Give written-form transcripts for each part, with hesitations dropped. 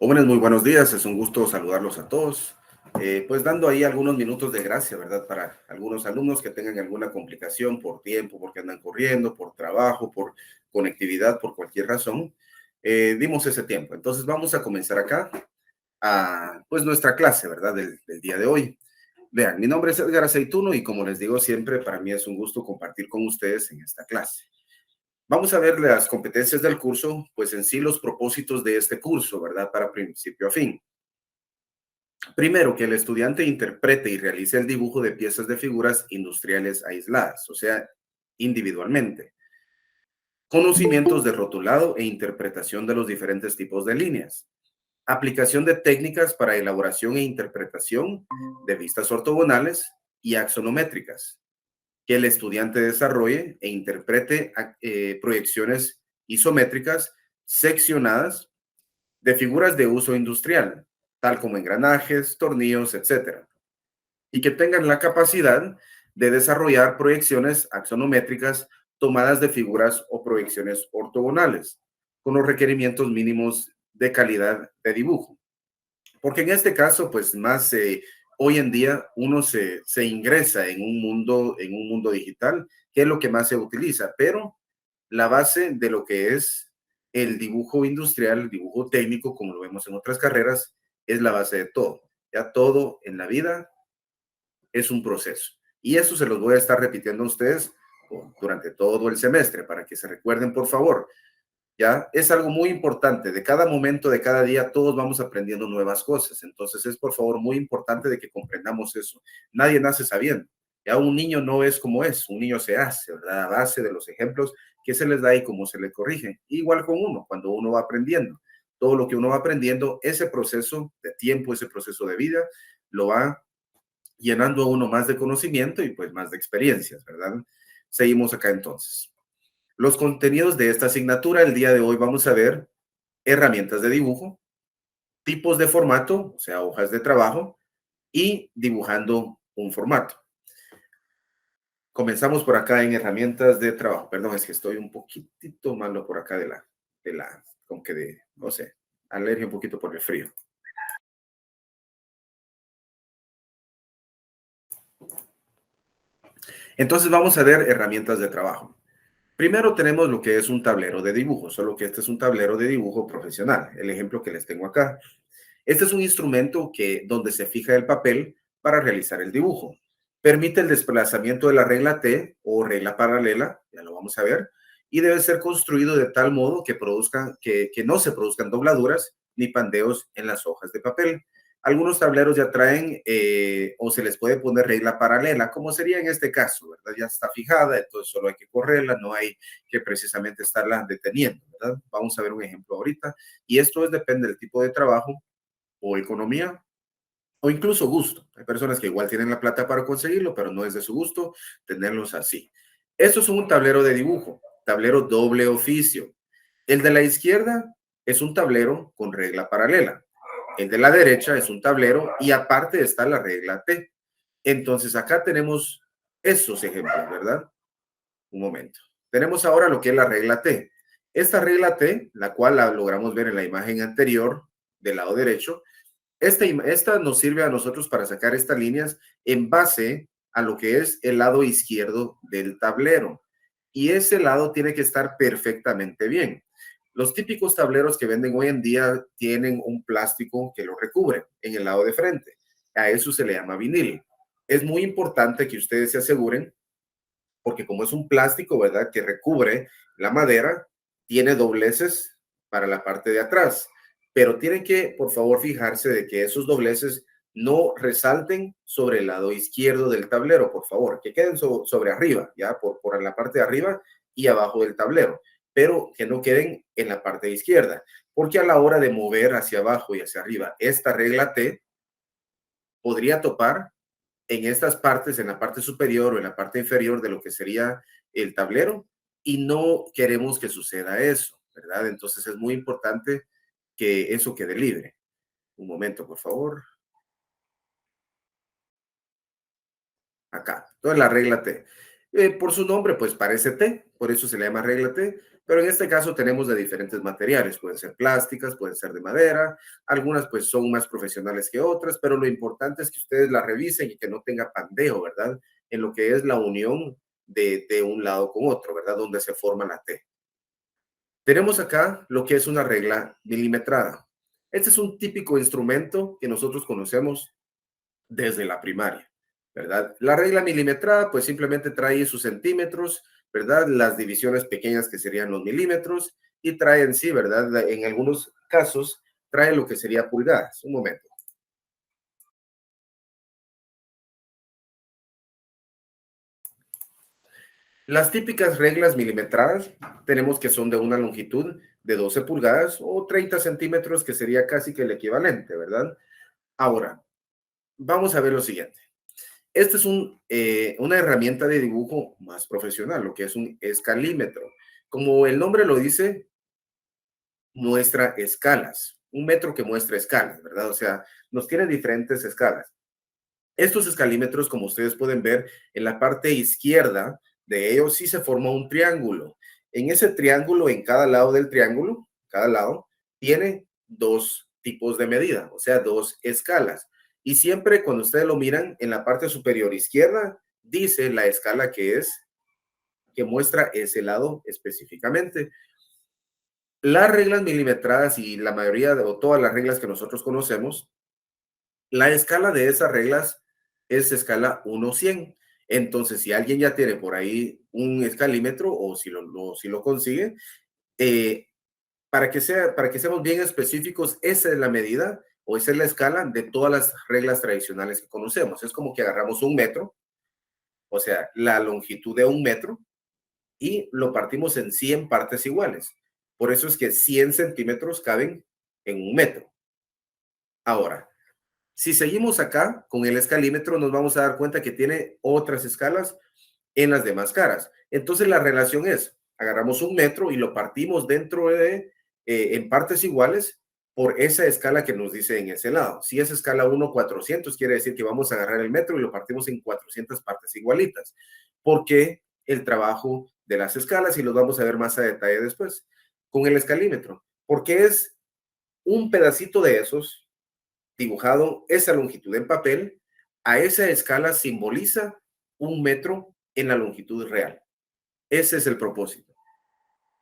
Jóvenes, muy buenos días. Es un gusto saludarlos a todos. Pues dando ahí algunos minutos de gracia, ¿verdad? Para algunos alumnos que tengan alguna complicación por tiempo, porque andan corriendo, por trabajo, por conectividad, por cualquier razón. Dimos ese tiempo. Entonces vamos a comenzar acá pues nuestra clase, ¿verdad? Del día de hoy. Vean, mi nombre es Edgar Aceituno y como les digo siempre, para mí es un gusto compartir con ustedes en esta clase. Vamos a ver las competencias del curso, pues en sí los propósitos de este curso, ¿verdad? Para principio a fin. Primero, que el estudiante interprete y realice el dibujo de piezas de figuras industriales aisladas, o sea, individualmente. Conocimientos de rotulado e interpretación de los diferentes tipos de líneas. Aplicación de técnicas para elaboración e interpretación de vistas ortogonales y axonométricas. Que el estudiante desarrolle e interprete proyecciones isométricas seccionadas de figuras de uso industrial, tal como engranajes, tornillos, etcétera, y que tengan la capacidad de desarrollar proyecciones axonométricas tomadas de figuras o proyecciones ortogonales, con los requerimientos mínimos de calidad de dibujo. Porque en este caso, pues más hoy en día uno se ingresa en un mundo digital, que es lo que más se utiliza, pero la base de lo que es el dibujo industrial, el dibujo técnico, como lo vemos en otras carreras, es la base de todo. Ya todo en la vida es un proceso. Y eso se los voy a estar repitiendo a ustedes durante todo el semestre para que se recuerden, por favor. Ya es algo muy importante. De cada momento, de cada día, todos vamos aprendiendo nuevas cosas. Entonces es, por favor, muy importante de que comprendamos eso. Nadie nace sabiendo. Ya un niño no es como es. Un niño se hace, ¿verdad? A base de los ejemplos que se les da y cómo se le corrige. Igual con uno, cuando uno va aprendiendo. Todo lo que uno va aprendiendo, ese proceso de tiempo, ese proceso de vida, lo va llenando a uno más de conocimiento y pues más de experiencias, ¿verdad? Seguimos acá entonces. Los contenidos de esta asignatura, el día de hoy vamos a ver herramientas de dibujo, tipos de formato, o sea, hojas de trabajo, y dibujando un formato. Comenzamos por acá en herramientas de trabajo. Perdón, es que estoy un poquitito malo por acá como que no sé, alergia un poquito por el frío. Entonces vamos a ver herramientas de trabajo. Primero tenemos lo que es un tablero de dibujo, solo que este es un tablero de dibujo profesional, el ejemplo que les tengo acá. Este es un instrumento donde se fija el papel para realizar el dibujo. Permite el desplazamiento de la regla T o regla paralela, ya lo vamos a ver, y debe ser construido de tal modo que no se produzcan dobladuras ni pandeos en las hojas de papel. Algunos tableros ya traen o se les puede poner regla paralela, como sería en este caso, ¿verdad? Ya está fijada, entonces solo hay que correrla, no hay que precisamente estarla deteniendo, ¿verdad? Vamos a ver un ejemplo ahorita. Y esto depende del tipo de trabajo o economía o incluso gusto. Hay personas que igual tienen la plata para conseguirlo, pero no es de su gusto tenerlos así. Esto es un tablero de dibujo, tablero doble oficio. El de la izquierda es un tablero con regla paralela. El de la derecha es un tablero y aparte está la regla T. Entonces acá tenemos esos ejemplos, ¿verdad? Un momento. Tenemos ahora lo que es la regla T. Esta regla T, la cual la logramos ver en la imagen anterior del lado derecho, esta nos sirve a nosotros para sacar estas líneas en base a lo que es el lado izquierdo del tablero. Y ese lado tiene que estar perfectamente bien. Los típicos tableros que venden hoy en día tienen un plástico que lo recubre en el lado de frente. A eso se le llama vinil. Es muy importante que ustedes se aseguren, porque como es un plástico, ¿verdad?, que recubre la madera, tiene dobleces para la parte de atrás, pero tienen que, por favor, fijarse de que esos dobleces no resalten sobre el lado izquierdo del tablero, por favor, que queden sobre arriba, ya por la parte de arriba y abajo del tablero, pero que no queden en la parte izquierda, porque a la hora de mover hacia abajo y hacia arriba esta regla T podría topar en estas partes, en la parte superior o en la parte inferior de lo que sería el tablero, y no queremos que suceda eso, ¿verdad? Entonces es muy importante que eso quede libre. Un momento, por favor. Acá. Entonces la regla T. Por su nombre, pues parece T, por eso se le llama regla T, Pero en este caso tenemos de diferentes materiales, pueden ser plásticas, pueden ser de madera, algunas pues son más profesionales que otras, pero lo importante es que ustedes la revisen y que no tenga pandeo, ¿verdad? En lo que es la unión de un lado con otro, ¿verdad? Donde se forma la T. Tenemos acá lo que es una regla milimetrada. Este es un típico instrumento que nosotros conocemos desde la primaria, ¿verdad? La regla milimetrada, pues simplemente trae sus centímetros, ¿verdad? Las divisiones pequeñas que serían los milímetros y trae en sí, ¿verdad? En algunos casos trae lo que sería pulgadas. Un momento. Las típicas reglas milimetradas tenemos que son de una longitud de 12 pulgadas o 30 centímetros, que sería casi que el equivalente, ¿verdad? Ahora, vamos a ver lo siguiente. Este es una herramienta de dibujo más profesional, lo que es un escalímetro. Como el nombre lo dice, muestra escalas. Un metro que muestra escalas, ¿verdad? O sea, nos tiene diferentes escalas. Estos escalímetros, como ustedes pueden ver, en la parte izquierda de ellos sí se forma un triángulo. En ese triángulo, en cada lado del triángulo, cada lado, tiene dos tipos de medida, o sea, dos escalas. Y siempre cuando ustedes lo miran en la parte superior izquierda, dice la escala que muestra ese lado específicamente. Las reglas milimetradas y la mayoría o todas las reglas que nosotros conocemos, la escala de esas reglas es escala 1-100. Entonces, si alguien ya tiene por ahí un escalímetro o si lo consigue, eh, para que seamos bien específicos, esa es la medida o esa es la escala de todas las reglas tradicionales que conocemos. Es como que agarramos un metro, o sea, la longitud de un metro, y lo partimos en 100 partes iguales. Por eso es que 100 centímetros caben en un metro. Ahora, si seguimos acá con el escalímetro, nos vamos a dar cuenta que tiene otras escalas en las demás caras. Entonces la relación es, agarramos un metro y lo partimos en partes iguales por esa escala que nos dice en ese lado. Si es escala 1-400, quiere decir que vamos a agarrar el metro y lo partimos en 400 partes igualitas. Porque el trabajo de las escalas, y los vamos a ver más a detalle después, con el escalímetro, porque es un pedacito de esos dibujado esa longitud en papel, a esa escala simboliza un metro en la longitud real. Ese es el propósito.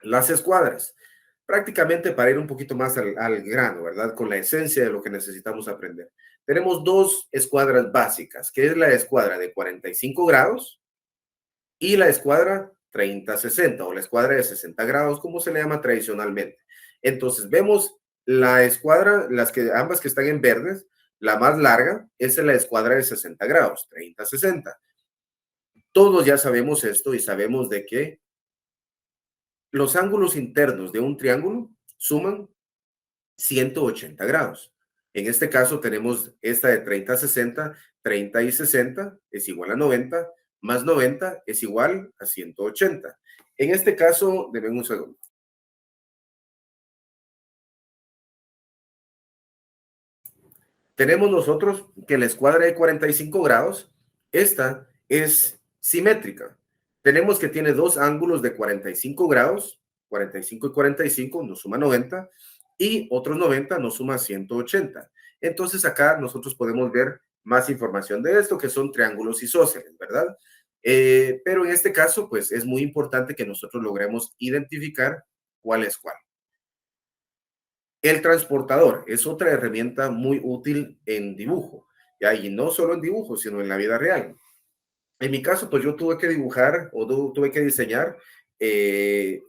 Las escuadras, prácticamente para ir un poquito más al grano, ¿verdad? Con la esencia de lo que necesitamos aprender. Tenemos dos escuadras básicas, que es la escuadra de 45 grados y la escuadra 30-60 o la escuadra de 60 grados, como se le llama tradicionalmente. Entonces vemos la escuadra, ambas que están en verdes, la más larga es la escuadra de 60 grados, 30-60. Todos ya sabemos esto y sabemos de que los ángulos internos de un triángulo suman 180 grados. En este caso tenemos esta de 30-60, 30 y 60 es igual a 90, más 90 es igual a 180. En este caso, deben un segundo. Tenemos nosotros que la escuadra de 45 grados, esta es simétrica. Tenemos que tiene dos ángulos de 45 grados, 45 y 45 nos suma 90, y otros 90 nos suma 180. Entonces acá nosotros podemos ver más información de esto, que son triángulos isósceles, ¿verdad? Pero en este caso, pues es muy importante que nosotros logremos identificar cuál es cuál. El transportador es otra herramienta muy útil en dibujo, ¿ya? Y no solo en dibujo, sino en la vida real. En mi caso, pues yo tuve que dibujar o tuve que diseñar,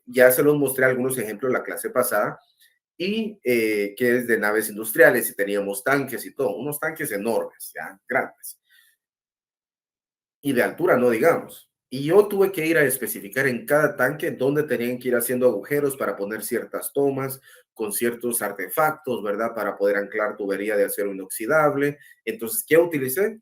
ya se los mostré algunos ejemplos en la clase pasada, y que es de naves industriales y teníamos tanques y todo, unos tanques enormes, ya, grandes, y de altura no digamos. Y yo tuve que ir a especificar en cada tanque dónde tenían que ir haciendo agujeros para poner ciertas tomas con ciertos artefactos, ¿verdad? Para poder anclar tubería de acero inoxidable. Entonces, ¿qué utilicé?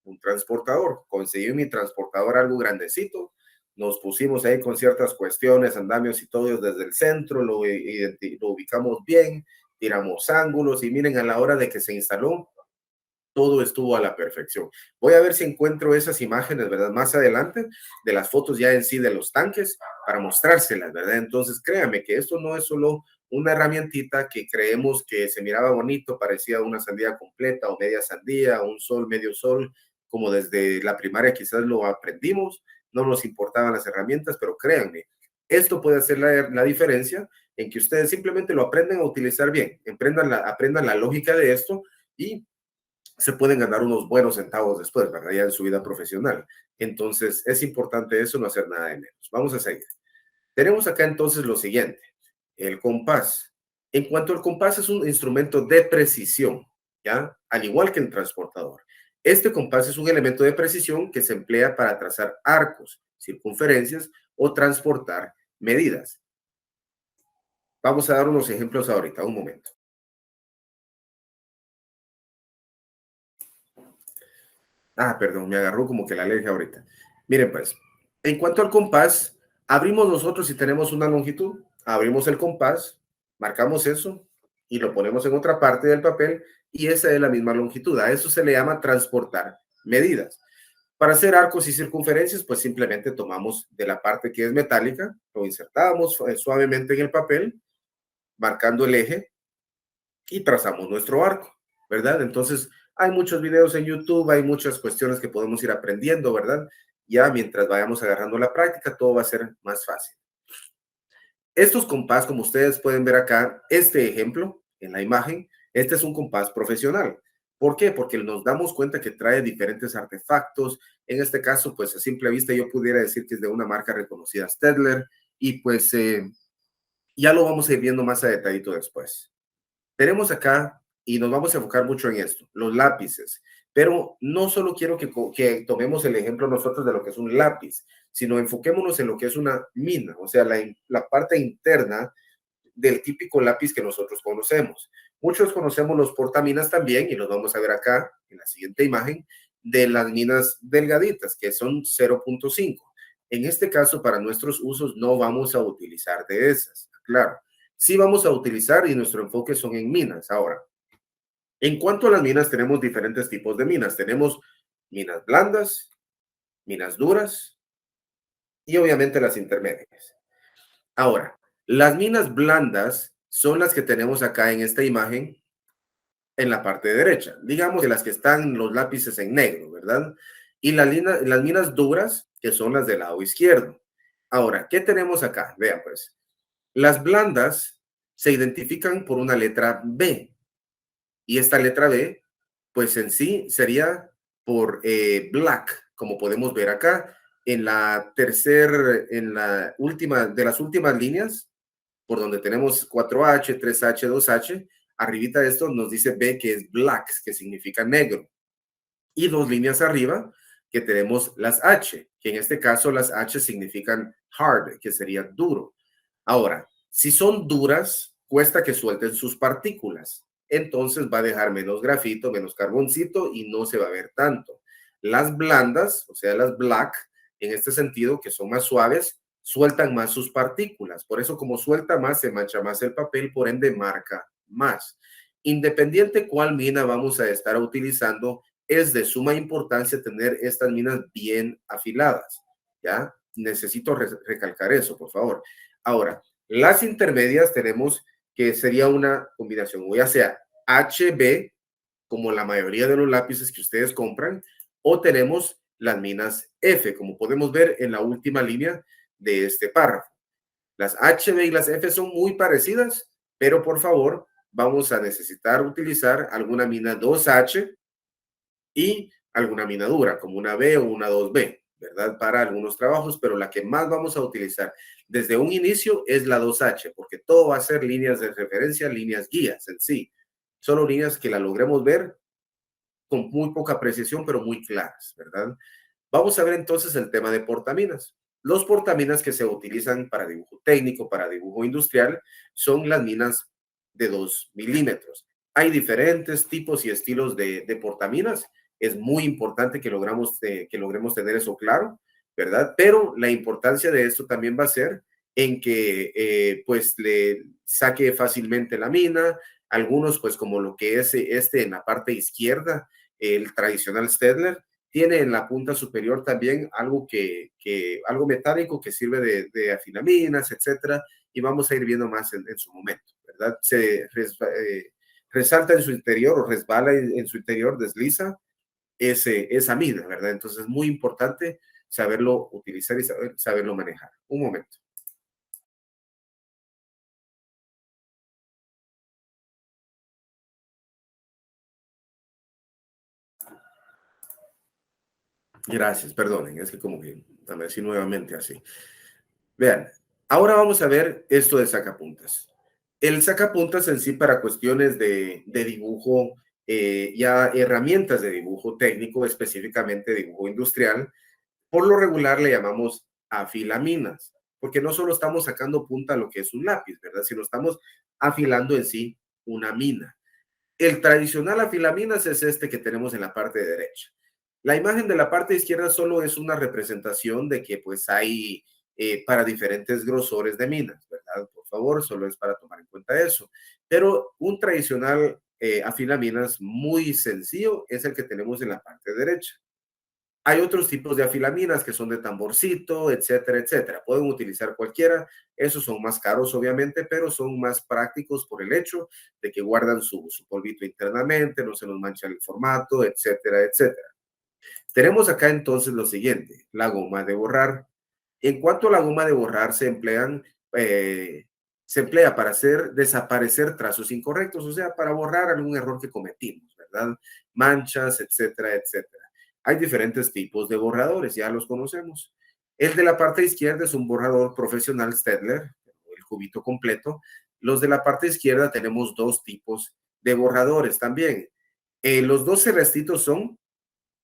Un transportador. Conseguí mi transportador algo grandecito. Nos pusimos ahí con ciertas cuestiones, andamios y todo desde el centro, lo ubicamos bien, tiramos ángulos y miren, a la hora de que se instaló, todo estuvo a la perfección. Voy a ver si encuentro esas imágenes, ¿verdad? Más adelante, de las fotos ya en sí de los tanques, para mostrárselas, ¿verdad? Entonces, créame que esto no es solo una herramientita que creemos que se miraba bonito, parecía una sandía completa o media sandía, un sol, medio sol, como desde la primaria quizás lo aprendimos, no nos importaban las herramientas, pero créanme, esto puede hacer la diferencia en que ustedes simplemente lo aprenden a utilizar bien, aprendan la lógica de esto y se pueden ganar unos buenos centavos después, ¿verdad? Ya en su vida profesional. Entonces, es importante eso, no hacer nada de menos. Vamos a seguir. Tenemos acá entonces lo siguiente, el compás. En cuanto al compás, es un instrumento de precisión, ¿ya? Al igual que el transportador. Este compás es un elemento de precisión que se emplea para trazar arcos, circunferencias o transportar medidas. Vamos a dar unos ejemplos ahorita, un momento. Perdón, me agarró como que la alergia ahorita. Miren, pues, en cuanto al compás, abrimos nosotros si tenemos una longitud, abrimos el compás, marcamos eso y lo ponemos en otra parte del papel y esa es la misma longitud. A eso se le llama transportar medidas. Para hacer arcos y circunferencias, pues simplemente tomamos de la parte que es metálica, lo insertamos suavemente en el papel, marcando el eje y trazamos nuestro arco, ¿verdad? Entonces, hay muchos videos en YouTube, hay muchas cuestiones que podemos ir aprendiendo, ¿verdad? Ya mientras vayamos agarrando la práctica, todo va a ser más fácil. Estos compás, como ustedes pueden ver acá, este ejemplo en la imagen, este es un compás profesional. ¿Por qué? Porque nos damos cuenta que trae diferentes artefactos. En este caso, pues a simple vista yo pudiera decir que es de una marca reconocida, Stedler, y pues ya lo vamos a ir viendo más a detallito después. Tenemos acá, y nos vamos a enfocar mucho en esto, los lápices. Pero no solo quiero que tomemos el ejemplo nosotros de lo que es un lápiz, sino enfoquémonos en lo que es una mina, o sea, la parte interna del típico lápiz que nosotros conocemos. Muchos conocemos los portaminas también, y los vamos a ver acá en la siguiente imagen, de las minas delgaditas, que son 0.5. En este caso, para nuestros usos, no vamos a utilizar de esas, claro. Sí vamos a utilizar y nuestro enfoque son en minas. Ahora, en cuanto a las minas, tenemos diferentes tipos de minas. Tenemos minas blandas, minas duras y obviamente las intermedias. Ahora, las minas blandas son las que tenemos acá en esta imagen en la parte derecha. Digamos que las que están los lápices en negro, ¿verdad? Y las minas duras, que son las del lado izquierdo. Ahora, ¿qué tenemos acá? Vean pues. Las blandas se identifican por una letra B. Y esta letra B, pues en sí sería por black, como podemos ver acá en la última, de las últimas líneas, por donde tenemos 4H, 3H, 2H, arribita de esto nos dice B, que es black, que significa negro. Y dos líneas arriba, que tenemos las H, que en este caso las H significan hard, que sería duro. Ahora, si son duras, cuesta que suelten sus partículas. Entonces va a dejar menos grafito, menos carboncito y no se va a ver tanto. Las blandas, o sea, las black, en este sentido, que son más suaves, sueltan más sus partículas. Por eso, como suelta más, se mancha más el papel, por ende marca más. Independiente cuál mina vamos a estar utilizando, es de suma importancia tener estas minas bien afiladas. ¿Ya? Necesito recalcar eso, por favor. Ahora, las intermedias tenemos que sería una combinación, o ya sea HB, como la mayoría de los lápices que ustedes compran, o tenemos las minas F, como podemos ver en la última línea de este párrafo. Las HB y las F son muy parecidas, pero por favor, vamos a necesitar utilizar alguna mina 2H y alguna mina dura, como una B o una 2B, ¿verdad? Para algunos trabajos, pero la que más vamos a utilizar desde un inicio es la 2H, porque todo va a ser líneas de referencia, líneas guías en sí. Solo líneas que la logremos ver con muy poca precisión, pero muy claras, ¿verdad? Vamos a ver entonces el tema de portaminas. Los portaminas que se utilizan para dibujo técnico, para dibujo industrial, son las minas de 2 milímetros. Hay diferentes tipos y estilos de portaminas. Es muy importante que logremos tener eso claro, ¿verdad? Pero la importancia de esto también va a ser en que pues le saque fácilmente la mina. Algunos pues como lo que es este en la parte izquierda, el tradicional Staedtler, tiene en la punta superior también algo algo metálico que sirve de afinaminas, etcétera, y vamos a ir viendo más en su momento, ¿verdad? Resalta en su interior o resbala en su interior, desliza esa mina, ¿verdad? Entonces es muy importante saberlo utilizar y saberlo manejar. Un momento. Gracias, perdonen, es que como que a ver si nuevamente así. Vean, ahora vamos a ver esto de sacapuntas. El sacapuntas en sí para cuestiones de dibujo, ya herramientas de dibujo técnico, específicamente dibujo industrial, por lo regular le llamamos afilaminas, porque no solo estamos sacando punta a lo que es un lápiz, ¿verdad? Sino estamos afilando en sí una mina. El tradicional afilaminas es este que tenemos en la parte derecha. La imagen de la parte izquierda solo es una representación de que pues hay para diferentes grosores de minas, ¿verdad? Por favor, solo es para tomar en cuenta eso. Pero un tradicional afilaminas muy sencillo es el que tenemos en la parte derecha. Hay otros tipos de afilaminas que son de tamborcito, etcétera, etcétera. Pueden utilizar cualquiera. Esos son más caros, obviamente, pero son más prácticos por el hecho de que guardan su polvito internamente, no se nos mancha el formato, etcétera, etcétera. Tenemos acá entonces lo siguiente, la goma de borrar. En cuanto a la goma de borrar, se emplea para hacer desaparecer trazos incorrectos, o sea, para borrar algún error que cometimos, ¿verdad? Manchas, etcétera, etcétera. Hay diferentes tipos de borradores, ya los conocemos. El de la parte izquierda es un borrador profesional Staedtler, el cubito completo. Los de la parte izquierda tenemos dos tipos de borradores también. Los dos celestitos son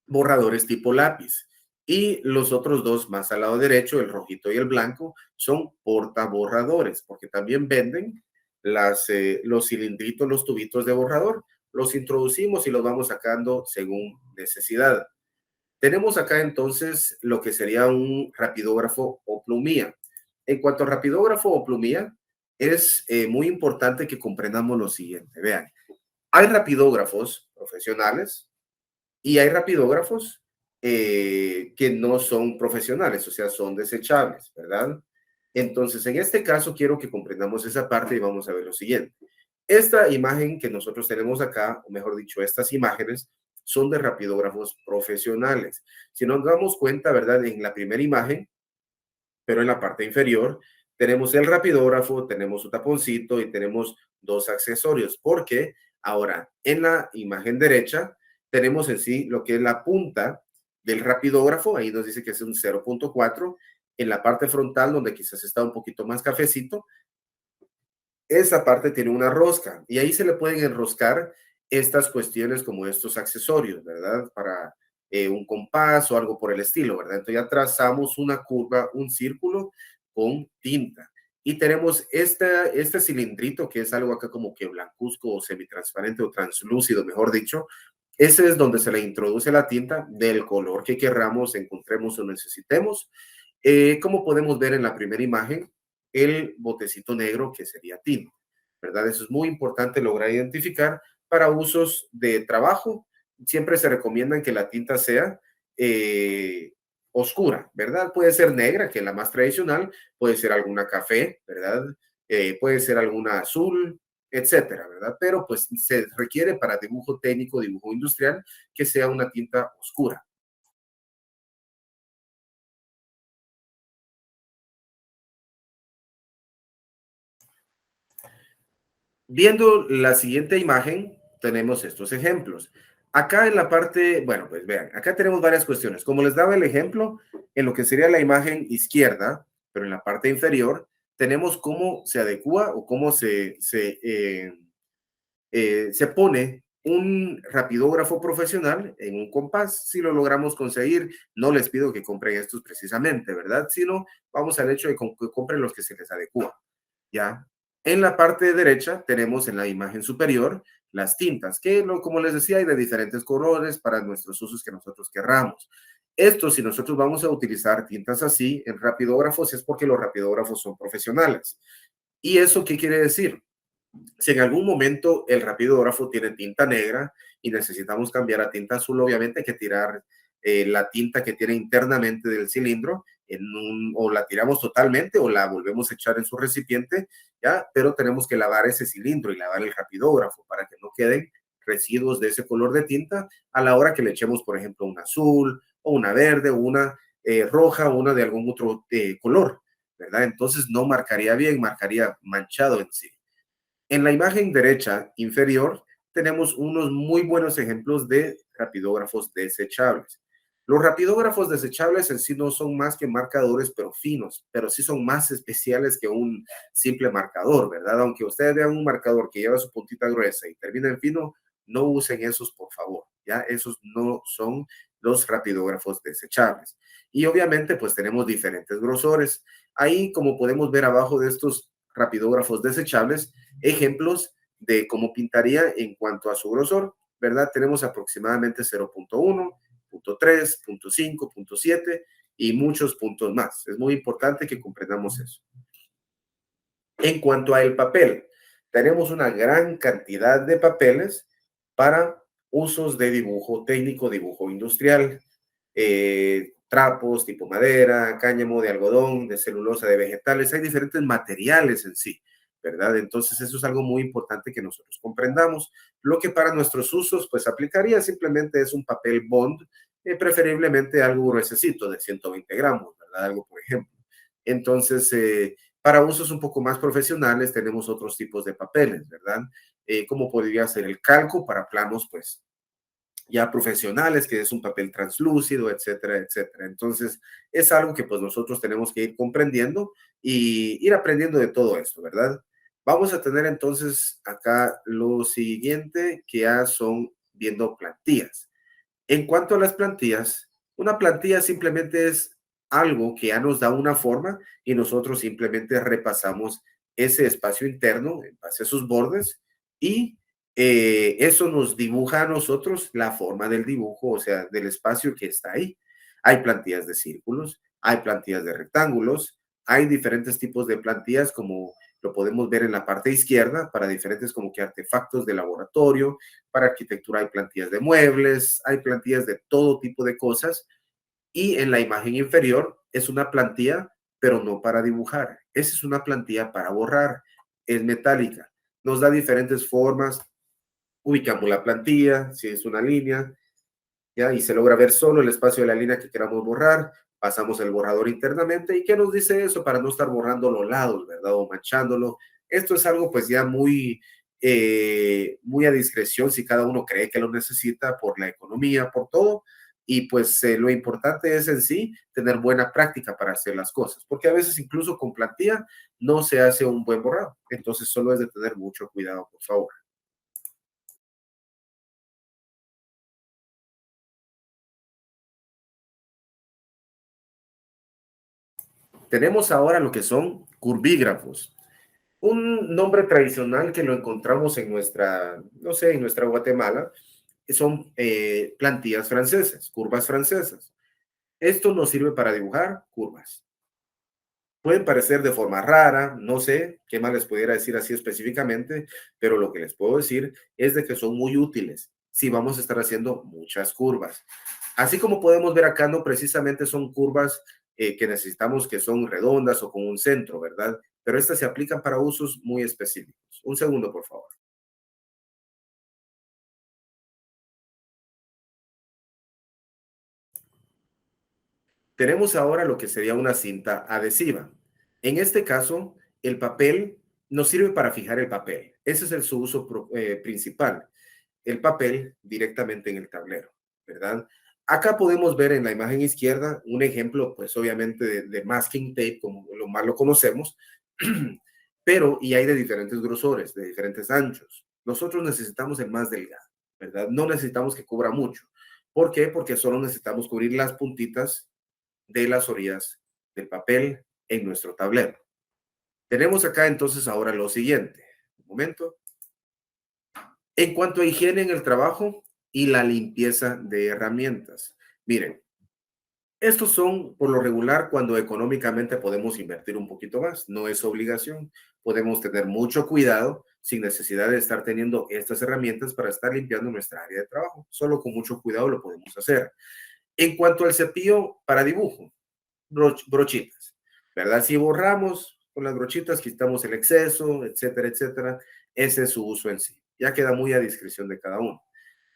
borradores tipo lápiz. Y los otros dos más al lado derecho, el rojito y el blanco, son portaborradores, porque también venden los cilindritos, los tubitos de borrador. Los introducimos y los vamos sacando según necesidad. Tenemos acá entonces lo que sería un rapidógrafo o plumía. En cuanto a rapidógrafo o plumía, es muy importante que comprendamos lo siguiente. Vean, hay rapidógrafos profesionales y hay rapidógrafos que no son profesionales, o sea, son desechables, ¿verdad? Entonces, en este caso, quiero que comprendamos esa parte y vamos a ver lo siguiente. Esta imagen que nosotros tenemos acá, o mejor dicho, estas imágenes, son de rapidógrafos profesionales. Si nos damos cuenta, ¿verdad? En la primera imagen, pero en la parte inferior, tenemos el rapidógrafo, tenemos su taponcito y tenemos dos accesorios, porque ahora en la imagen derecha tenemos en sí lo que es la punta del rapidógrafo, ahí nos dice que es un 0.4, en la parte frontal donde quizás está un poquito más cafecito, esa parte tiene una rosca y ahí se le pueden enroscar estas cuestiones como estos accesorios, ¿verdad? Para un compás o algo por el estilo, ¿verdad? Entonces ya trazamos una curva, un círculo con tinta. Y tenemos este cilindrito que es algo acá como que blancuzco o semitransparente o translúcido, mejor dicho. Ese es donde se le introduce la tinta del color que querramos, encontremos o necesitemos. Como podemos ver en la primera imagen, el botecito negro que sería tinta, ¿verdad? Eso es muy importante lograr identificar para usos de trabajo. Siempre se recomienda que la tinta sea oscura, ¿verdad? Puede ser negra, que es la más tradicional, puede ser alguna café, ¿verdad? Puede ser alguna azul, etcétera, ¿verdad? Pero pues se requiere para dibujo técnico, dibujo industrial, que sea una tinta oscura. Viendo la siguiente imagen, tenemos estos ejemplos. Acá en la parte, bueno, pues vean, acá tenemos varias cuestiones. Como les daba el ejemplo, en lo que sería la imagen izquierda, pero en la parte inferior, tenemos cómo se adecua o cómo se pone un rapidógrafo profesional en un compás. Si lo logramos conseguir, no les pido que compren estos precisamente, ¿verdad? Sino vamos al hecho de que compren los que se les adecua. ¿Ya? En la parte derecha tenemos en la imagen superior las tintas, que como les decía, hay de diferentes colores para nuestros usos que nosotros querramos. Esto, si nosotros vamos a utilizar tintas así en rapidógrafos, es porque los rapidógrafos son profesionales. ¿Y eso qué quiere decir? Si en algún momento el rapidógrafo tiene tinta negra y necesitamos cambiar a tinta azul, obviamente hay que tirar la tinta que tiene internamente del cilindro o la tiramos totalmente o la volvemos a echar en su recipiente, ¿ya? Pero tenemos que lavar ese cilindro y lavar el rapidógrafo para que no queden residuos de ese color de tinta a la hora que le echemos, por ejemplo, una azul o una verde o una roja o una de algún otro color, ¿verdad? Entonces no marcaría bien, marcaría manchado en sí. En la imagen derecha inferior tenemos unos muy buenos ejemplos de rapidógrafos desechables. Los rapidógrafos desechables en sí no son más que marcadores, pero finos, pero sí son más especiales que un simple marcador, ¿verdad? Aunque ustedes vean un marcador que lleva su puntita gruesa y termina en fino, no usen esos, por favor, ¿ya? Esos no son los rapidógrafos desechables. Y obviamente, pues tenemos diferentes grosores. Ahí, como podemos ver abajo de estos rapidógrafos desechables, ejemplos de cómo pintaría en cuanto a su grosor, ¿verdad? Tenemos aproximadamente 0.1, 0.3, 0.5, 0.7 y muchos puntos más. Es muy importante que comprendamos eso. En cuanto al papel, tenemos una gran cantidad de papeles para usos de dibujo técnico, dibujo industrial, trapos tipo madera, cáñamo de algodón, de celulosa, de vegetales. Hay diferentes materiales en sí, ¿verdad? Entonces eso es algo muy importante que nosotros comprendamos. Lo que para nuestros usos, pues aplicaría simplemente es un papel bond, preferiblemente algo gruesecito de 120 gramos, ¿verdad? Algo, por ejemplo. Entonces, para usos un poco más profesionales tenemos otros tipos de papeles, ¿verdad? Como podría ser el calco para planos, pues ya profesionales, que es un papel translúcido, etcétera, etcétera. Entonces, es algo que pues nosotros tenemos que ir comprendiendo y ir aprendiendo de todo esto, ¿verdad? Vamos a tener entonces acá lo siguiente, que ya son viendo plantillas. En cuanto a las plantillas, una plantilla simplemente es algo que ya nos da una forma y nosotros simplemente repasamos ese espacio interno en base a sus bordes y eso nos dibuja a nosotros la forma del dibujo, o sea, del espacio que está ahí. Hay plantillas de círculos, hay plantillas de rectángulos, hay diferentes tipos de plantillas como lo podemos ver en la parte izquierda para diferentes como que artefactos de laboratorio. Para arquitectura hay plantillas de muebles, hay plantillas de todo tipo de cosas. Y en la imagen inferior es una plantilla, pero no para dibujar. Esa es una plantilla para borrar. Es metálica. Nos da diferentes formas. Ubicamos la plantilla, si es una línea, ¿ya? Y se logra ver solo el espacio de la línea que queramos borrar. Pasamos el borrador internamente. ¿Y qué nos dice eso? Para no estar borrando los lados, ¿verdad? O manchándolo. Esto es algo pues ya muy a discreción si cada uno cree que lo necesita por la economía, por todo. Y pues lo importante es en sí tener buena práctica para hacer las cosas, porque a veces incluso con plantilla no se hace un buen borrado. Entonces solo es de tener mucho cuidado, por favor. Tenemos ahora lo que son curvígrafos. Un nombre tradicional que lo encontramos en nuestra, no sé, en nuestra Guatemala, son plantillas francesas, curvas francesas. Esto nos sirve para dibujar curvas. Pueden parecer de forma rara, no sé qué más les pudiera decir así específicamente, pero lo que les puedo decir es de que son muy útiles si vamos a estar haciendo muchas curvas. Así como podemos ver acá, no precisamente son curvas que necesitamos que son redondas o con un centro, ¿verdad? Pero estas se aplican para usos muy específicos. Un segundo, por favor. Tenemos ahora lo que sería una cinta adhesiva. En este caso, el papel nos sirve para fijar el papel. Ese es su uso principal, el papel directamente en el tablero, ¿verdad? Acá podemos ver en la imagen izquierda un ejemplo, pues obviamente de masking tape, como lo más lo conocemos, pero y hay de diferentes grosores, de diferentes anchos. Nosotros necesitamos el más delgado, ¿verdad? No necesitamos que cubra mucho. ¿Por qué? Porque solo necesitamos cubrir las puntitas de las orillas del papel en nuestro tablero. Tenemos acá entonces ahora lo siguiente. Un momento. En cuanto a higiene en el trabajo y la limpieza de herramientas. Miren, estos son por lo regular cuando económicamente podemos invertir un poquito más. No es obligación. Podemos tener mucho cuidado sin necesidad de estar teniendo estas herramientas para estar limpiando nuestra área de trabajo. Solo con mucho cuidado lo podemos hacer. En cuanto al cepillo para dibujo, brochitas, ¿verdad? Si borramos con las brochitas, quitamos el exceso, etcétera, etcétera, ese es su uso en sí. Ya queda muy a discreción de cada uno.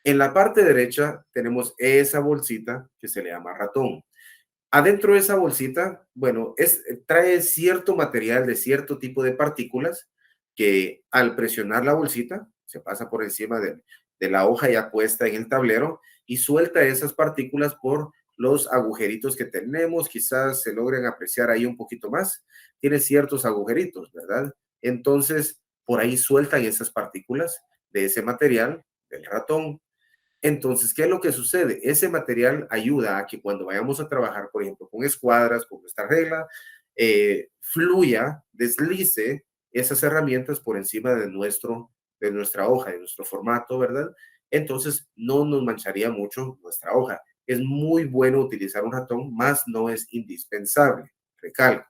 En la parte derecha tenemos esa bolsita que se le llama ratón. Adentro de esa bolsita, bueno, trae cierto material de cierto tipo de partículas que al presionar la bolsita se pasa por encima de la hoja ya puesta en el tablero y suelta esas partículas por los agujeritos que tenemos. Quizás se logren apreciar ahí un poquito más. Tiene ciertos agujeritos, ¿verdad? Entonces, por ahí sueltan esas partículas de ese material, del ratón. Entonces, ¿qué es lo que sucede? Ese material ayuda a que cuando vayamos a trabajar, por ejemplo, con escuadras, con nuestra regla, fluya, deslice esas herramientas por encima de nuestra hoja, de nuestro formato, ¿verdad? Entonces, no nos mancharía mucho nuestra hoja. Es muy bueno utilizar un ratón, más no es indispensable, recalco.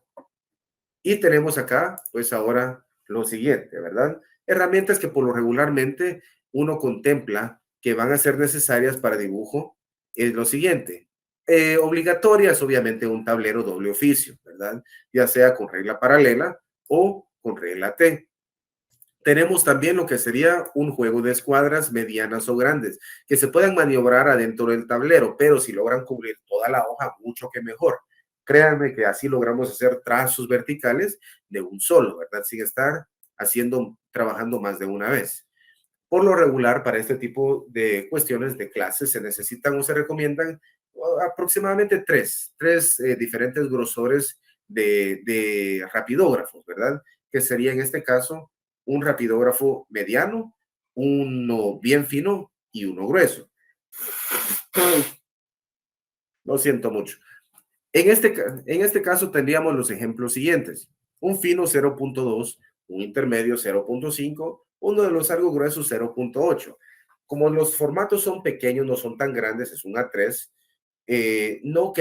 Y tenemos acá, pues ahora lo siguiente, ¿verdad? Herramientas que por lo regularmente uno contempla que van a ser necesarias para dibujo es lo siguiente. Obligatorias, obviamente, un tablero doble oficio, ¿verdad? Ya sea con regla paralela o con regla T. Tenemos también lo que sería un juego de escuadras medianas o grandes, que se puedan maniobrar adentro del tablero, pero si logran cubrir toda la hoja, mucho que mejor. Créanme que así logramos hacer trazos verticales de un solo, ¿verdad? Sin estar trabajando más de una vez. Por lo regular, para este tipo de cuestiones de clases se necesitan o se recomiendan aproximadamente tres diferentes grosores de rapidógrafos, ¿verdad? Que sería en este caso un rapidógrafo mediano, uno bien fino y uno grueso. Lo siento mucho. En este caso tendríamos los ejemplos siguientes. Un fino 0.2, un intermedio 0.5, uno de los algo gruesos 0.8. Como los formatos son pequeños, no son tan grandes, es un A3, no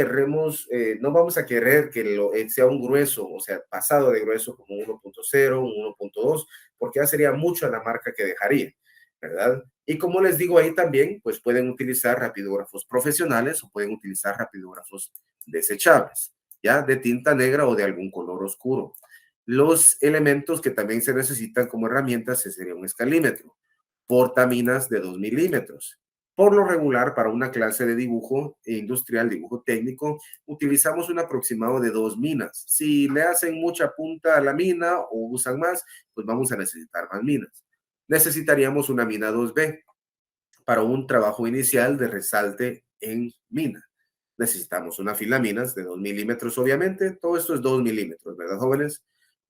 vamos a querer que sea un grueso, o sea, pasado de grueso como 1.0, un 1.2, porque ya sería mucho la marca que dejaría, ¿verdad? Y como les digo ahí también, pues pueden utilizar rapidógrafos profesionales o pueden utilizar rapidógrafos desechables, ya de tinta negra o de algún color oscuro. Los elementos que también se necesitan como herramientas sería un escalímetro, portaminas de 2 milímetros. Por lo regular, para una clase de dibujo industrial, dibujo técnico, utilizamos un aproximado de 2 minas. Si le hacen mucha punta a la mina o usan más, pues vamos a necesitar más minas. Necesitaríamos una mina 2B para un trabajo inicial de resalte en mina. Necesitamos una filaminas de 2 milímetros, obviamente. Todo esto es 2 milímetros, ¿verdad, jóvenes?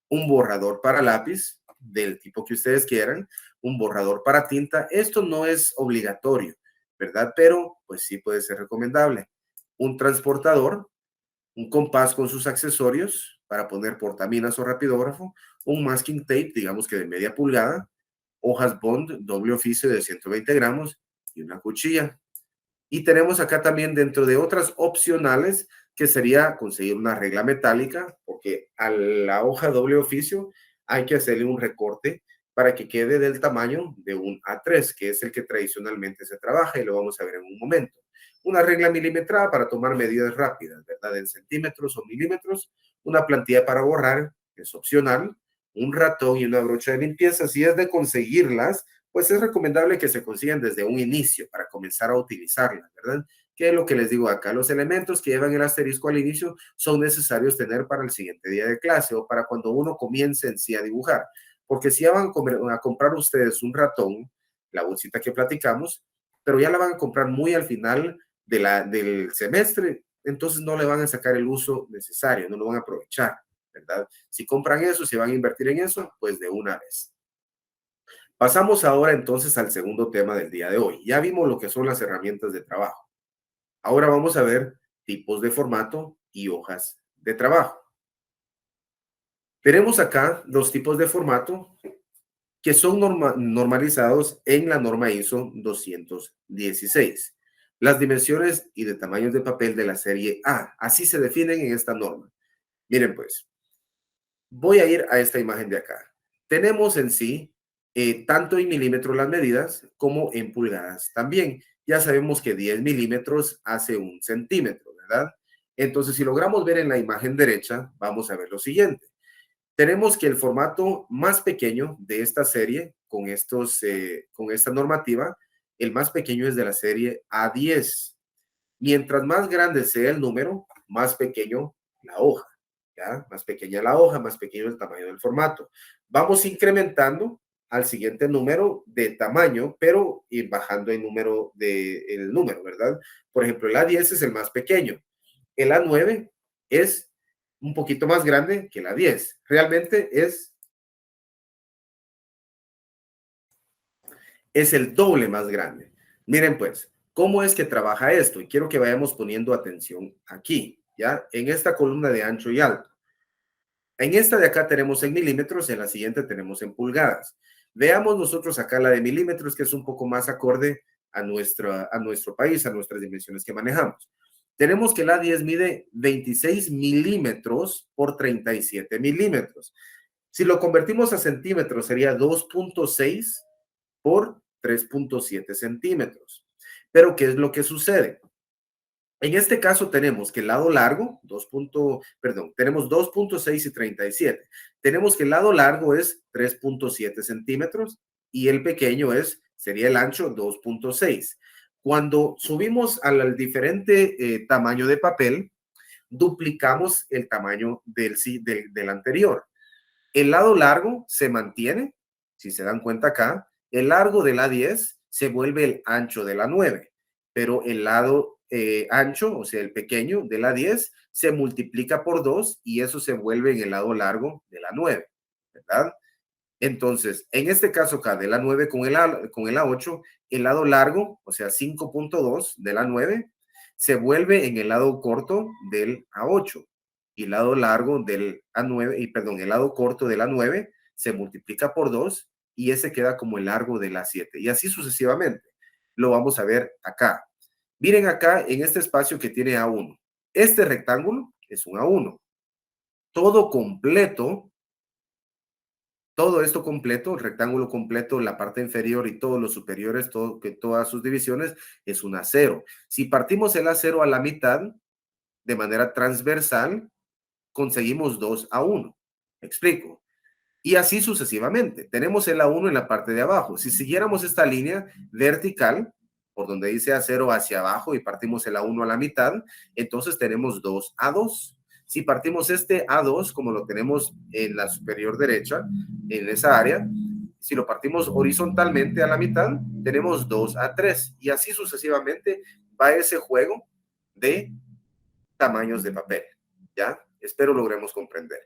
Un borrador para lápiz del tipo que ustedes quieran, un borrador para tinta. Esto no es obligatorio, ¿verdad? Pero pues sí puede ser recomendable. Un transportador, un compás con sus accesorios para poner portaminas o rapidógrafo, un masking tape, digamos que de media pulgada, hojas Bond, doble oficio de 120 gramos y una cuchilla. Y tenemos acá también dentro de otras opcionales que sería conseguir una regla metálica, porque a la hoja doble oficio hay que hacerle un recorte para que quede del tamaño de un A3, que es el que tradicionalmente se trabaja y lo vamos a ver en un momento. Una regla milimetrada para tomar medidas rápidas, ¿verdad? En centímetros o milímetros. Una plantilla para borrar, es opcional. Un ratón y una brocha de limpieza, si es de conseguirlas, pues es recomendable que se consigan desde un inicio para comenzar a utilizarlas, ¿verdad? ¿Qué es lo que les digo acá? Los elementos que llevan el asterisco al inicio son necesarios tener para el siguiente día de clase o para cuando uno comience en sí a dibujar. Porque si ya van a comprar ustedes un ratón, la bolsita que platicamos, pero ya la van a comprar muy al final del semestre, entonces no le van a sacar el uso necesario, no lo van a aprovechar, ¿verdad? Si compran eso, si van a invertir en eso, pues de una vez. Pasamos ahora entonces al segundo tema del día de hoy. Ya vimos lo que son las herramientas de trabajo. Ahora vamos a ver tipos de formato y hojas de trabajo. Tenemos acá dos tipos de formato que son normalizados en la norma ISO 216. Las dimensiones y de tamaños de papel de la serie A, así se definen en esta norma. Miren pues, voy a ir a esta imagen de acá. Tenemos en sí tanto en milímetros las medidas como en pulgadas también. Ya sabemos que 10 milímetros hace 1 centímetro, ¿verdad? Entonces, si logramos ver en la imagen derecha, vamos a ver lo siguiente. Tenemos que el formato más pequeño de esta serie, con esta normativa, el más pequeño es de la serie A10. Mientras más grande sea el número, más pequeño la hoja, ¿ya? Más pequeña la hoja, más pequeño el tamaño del formato. Vamos incrementando al siguiente número de tamaño, pero ir bajando el número, ¿verdad? Por ejemplo, el A10 es el más pequeño. El A9 es un poquito más grande que el A10. Realmente es el doble más grande. Miren pues, ¿cómo es que trabaja esto? Y quiero que vayamos poniendo atención aquí, ¿ya? En esta columna de ancho y alto. En esta de acá tenemos en milímetros, en la siguiente tenemos en pulgadas. Veamos nosotros acá la de milímetros, que es un poco más acorde a nuestro país, a nuestras dimensiones que manejamos. Tenemos que la 10 mide 26 milímetros por 37 milímetros. Si lo convertimos a centímetros, sería 2.6 por 3.7 centímetros. Pero, ¿qué es lo que sucede? En este caso tenemos que el lado largo, tenemos 2.6 y 37. Tenemos que el lado largo es 3.7 centímetros y el pequeño sería el ancho 2.6. Cuando subimos al diferente tamaño de papel, duplicamos el tamaño del anterior. El lado largo se mantiene, si se dan cuenta acá, el largo de la 10 se vuelve el ancho de la 9, pero el lado ancho, o sea, el pequeño de la 10, se multiplica por 2 y eso se vuelve en el lado largo de la 9, ¿verdad? Entonces, en este caso acá, de la 9 con el A8, el lado largo, o sea, 5.2 de la 9, se vuelve en el lado corto del A8. Y el lado largo del A9, el lado corto de la 9 se multiplica por 2 y ese queda como el largo de la 7. Y así sucesivamente. Lo vamos a ver acá. Miren acá en este espacio que tiene A1. Este rectángulo es un A1. Todo completo, todo esto completo, el rectángulo completo, la parte inferior y todos los superiores, todas sus divisiones, es un A0. Si partimos el A0 a la mitad, de manera transversal, conseguimos 2A1. ¿Me explico? Y así sucesivamente. Tenemos el A1 en la parte de abajo. Si siguiéramos esta línea vertical, por donde dice A0 hacia abajo y partimos el A1 a la mitad, entonces tenemos 2A2. Si partimos este A2, como lo tenemos en la superior derecha, en esa área, si lo partimos horizontalmente a la mitad, tenemos 2A3. Y así sucesivamente va ese juego de tamaños de papel. ¿Ya? Espero logremos comprender.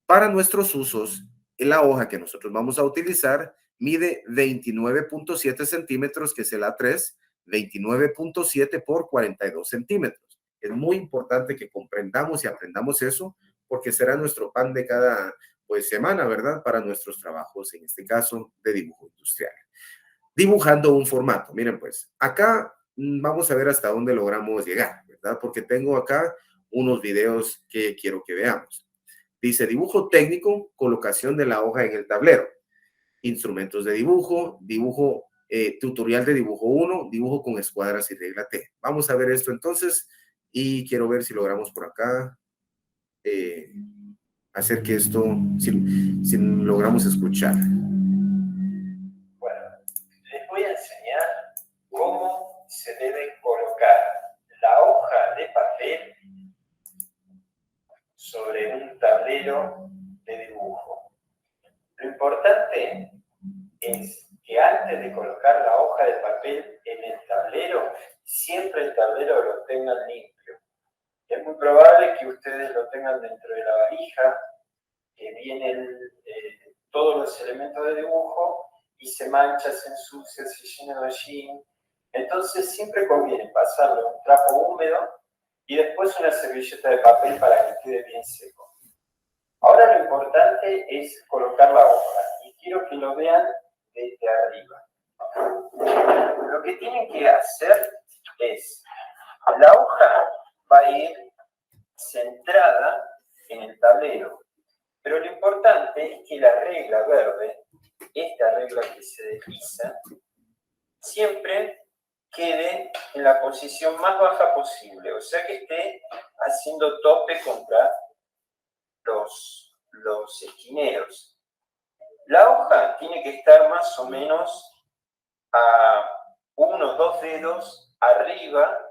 Para nuestros usos, la hoja que nosotros vamos a utilizar mide 29.7 centímetros, que es el A3, 29.7 por 42 centímetros. Es muy importante que comprendamos y aprendamos eso, porque será nuestro pan de cada semana, ¿verdad? Para nuestros trabajos, en este caso, de dibujo industrial. Dibujando un formato. Miren, pues, acá vamos a ver hasta dónde logramos llegar, ¿verdad? Porque tengo acá unos videos que quiero que veamos. Dice dibujo técnico, colocación de la hoja en el tablero, instrumentos de dibujo, tutorial de dibujo 1, dibujo con escuadras y regla T. Vamos a ver esto entonces y quiero ver si logramos por acá hacer que esto, si logramos escuchar. Bueno, les voy a enseñar cómo se debe colocar la hoja de papel sobre un tablero de dibujo. Lo importante es que antes de colocar la hoja de papel en el tablero, siempre el tablero lo tengan limpio. Es muy probable que ustedes lo tengan dentro de la valija, que vienen todos los elementos de dibujo y se mancha, se ensucia, se llena de hollín. Entonces siempre conviene pasarlo en un trapo húmedo y después una servilleta de papel para que quede bien seco. Ahora lo importante es colocar la hoja y quiero que lo vean desde arriba. Lo que tienen que hacer es, la hoja va a ir centrada en el tablero, pero lo importante es que la regla verde esta regla que se desliza siempre quede en la posición más baja posible, o sea que esté haciendo tope contra los esquineros. La hoja tiene que estar más o menos a 1 o 2 dedos arriba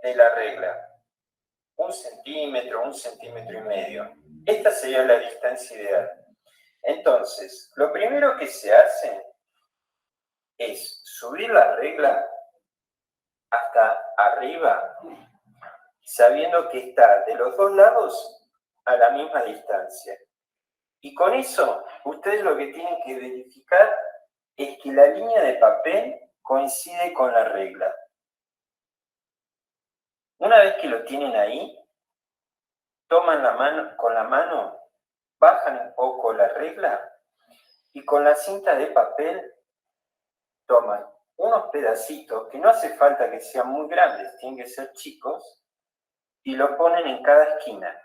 de la regla, 1 centímetro, 1,5 centímetros. Esta sería la distancia ideal. Entonces, lo primero que se hace es subir la regla hasta arriba, sabiendo que está de los dos lados a la misma distancia. Y con eso, ustedes lo que tienen que verificar es que la línea de papel coincide con la regla. Una vez que lo tienen ahí, toman con la mano, bajan un poco la regla y con la cinta de papel toman unos pedacitos, que no hace falta que sean muy grandes, tienen que ser chicos, y lo ponen en cada esquina.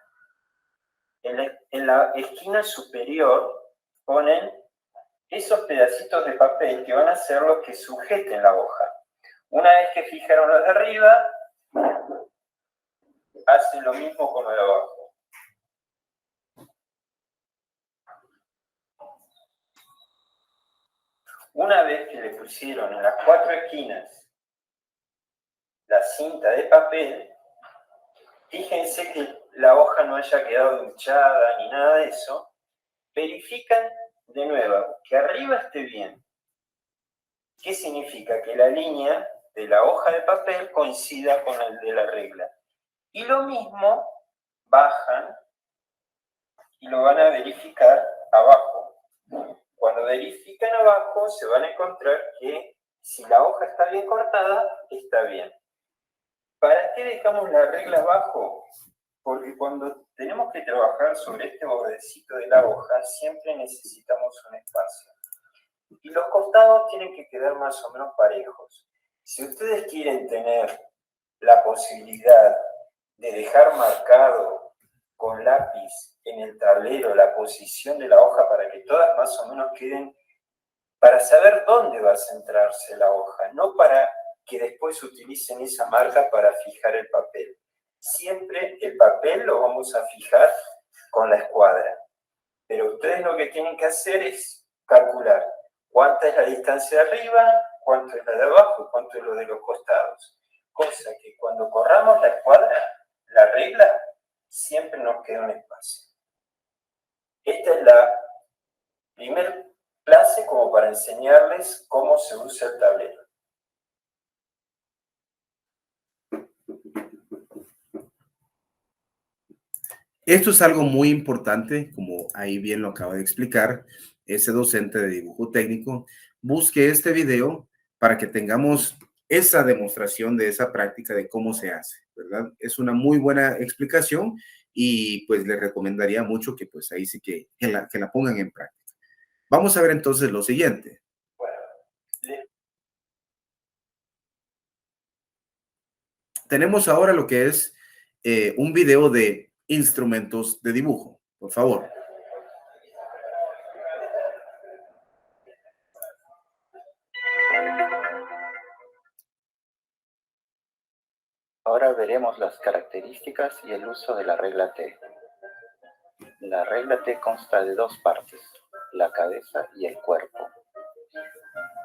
En la esquina superior ponen esos pedacitos de papel que van a ser los que sujeten la hoja. Una vez que fijaron los de arriba, hacen lo mismo con los de abajo. Una vez que le pusieron en las 4 esquinas la cinta de papel, fíjense que la hoja no haya quedado hinchada ni nada de eso. Verifican de nuevo que arriba esté bien. ¿Qué significa? Que la línea de la hoja de papel coincida con el de la regla. Y lo mismo bajan y lo van a verificar abajo. Cuando verifican abajo se van a encontrar que si la hoja está bien cortada, está bien. ¿Para qué dejamos la regla abajo? Porque cuando tenemos que trabajar sobre este bordecito de la hoja, siempre necesitamos un espacio. Y los costados tienen que quedar más o menos parejos. Si ustedes quieren tener la posibilidad de dejar marcado con lápiz en el tablero la posición de la hoja para que todas más o menos queden, para saber dónde va a centrarse la hoja, no para que después utilicen esa marca para fijar el papel. Siempre el papel lo vamos a fijar con la escuadra. Pero ustedes lo que tienen que hacer es calcular cuánta es la distancia de arriba, cuánto es la de abajo y cuánto es lo de los costados. Cosa que cuando corramos la escuadra, la regla, siempre nos queda un espacio. Esta es la primera clase como para enseñarles cómo se usa el tablero. Esto es algo muy importante, como ahí bien lo acaba de explicar ese docente de dibujo técnico. Busque este video para que tengamos esa demostración de esa práctica de cómo se hace, ¿verdad? Es una muy buena explicación y pues les recomendaría mucho que pues ahí sí que la pongan en práctica. Vamos a ver entonces lo siguiente. Tenemos ahora lo que es un video de instrumentos de dibujo. Por favor. Ahora veremos las características y el uso de la regla T. La regla T consta de dos partes, la cabeza y el cuerpo.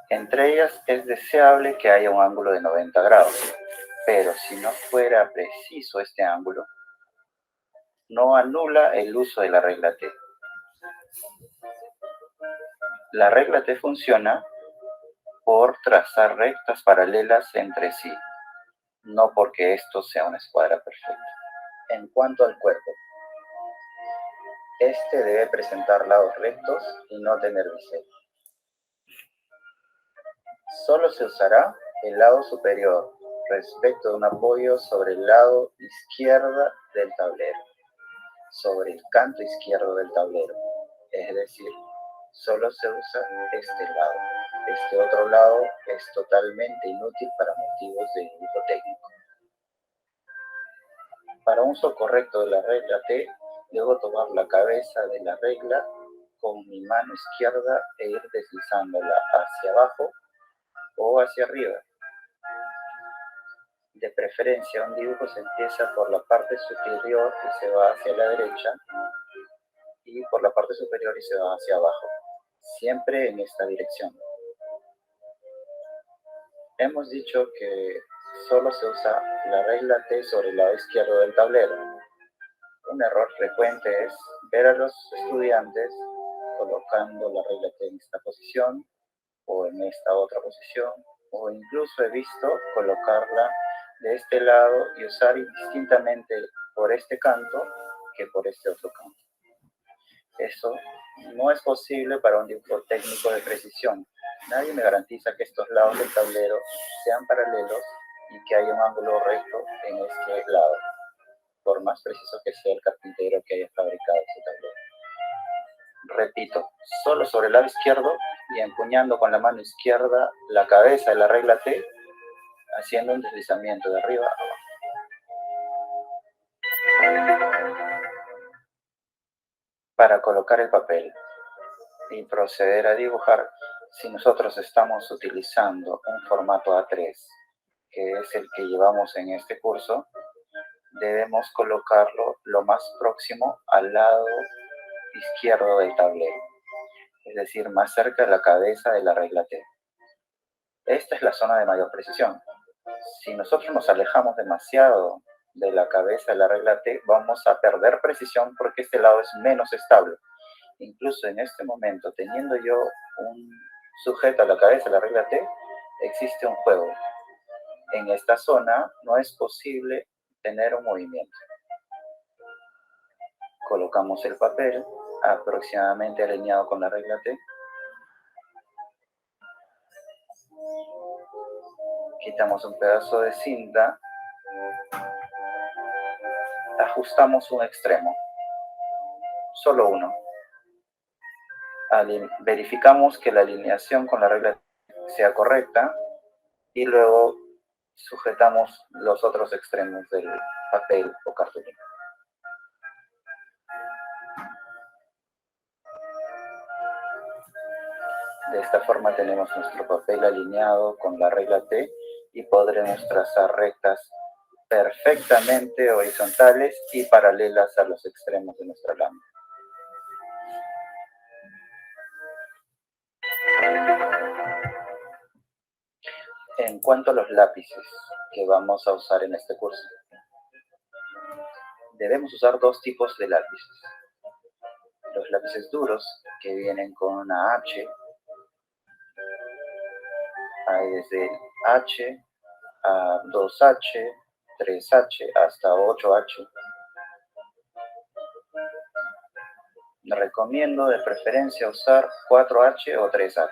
Entre ellas es deseable que haya un ángulo de 90 grados, pero si no fuera preciso este ángulo, no anula el uso de la regla T. La regla T funciona por trazar rectas paralelas entre sí, no porque esto sea una escuadra perfecta. En cuanto al cuerpo, este debe presentar lados rectos y no tener bisel. Solo se usará el lado superior respecto de un apoyo sobre el lado izquierdo del tablero, sobre el canto izquierdo del tablero. Es decir, solo se usa este lado. Este otro lado es totalmente inútil para motivos de dibujo técnico. Para un uso correcto de la regla T, debo tomar la cabeza de la regla con mi mano izquierda e ir deslizándola hacia abajo o hacia arriba. De preferencia, un dibujo se empieza por la parte superior y se va hacia la derecha, y por la parte superior y se va hacia abajo, siempre en esta dirección. Hemos dicho que solo se usa la regla T sobre el lado izquierdo del tablero. Un error frecuente es ver a los estudiantes colocando la regla T en esta posición o en esta otra posición, o incluso he visto colocarla de este lado y usar indistintamente por este canto que por este otro canto. Eso no es posible para un dibujo técnico de precisión. Nadie me garantiza que estos lados del tablero sean paralelos y que haya un ángulo recto en este lado, por más preciso que sea el carpintero que haya fabricado ese tablero. Repito, solo sobre el lado izquierdo y empuñando con la mano izquierda la cabeza de la regla T, haciendo un deslizamiento de arriba a abajo. Para colocar el papel y proceder a dibujar, si nosotros estamos utilizando un formato A3, que es el que llevamos en este curso, debemos colocarlo lo más próximo al lado izquierdo del tablero, es decir, más cerca de la cabeza de la regla T. Esta es la zona de mayor precisión. Si nosotros nos alejamos demasiado de la cabeza de la regla T, vamos a perder precisión porque este lado es menos estable. Incluso en este momento, teniendo yo un sujeto a la cabeza de la regla T, existe un juego. En esta zona no es posible tener un movimiento. Colocamos el papel aproximadamente alineado con la regla T. Quitamos un pedazo de cinta. Ajustamos un extremo. Solo uno. Verificamos que la alineación con la regla sea correcta y luego sujetamos los otros extremos del papel o cartulina. De esta forma tenemos nuestro papel alineado con la regla T y podremos trazar rectas perfectamente horizontales y paralelas a los extremos de nuestra lámina. En cuanto a los lápices que vamos a usar en este curso, debemos usar dos tipos de lápices. Los lápices duros, que vienen con una H, hay desde H a 2H, 3H hasta 8H. Recomiendo de preferencia usar 4H o 3H.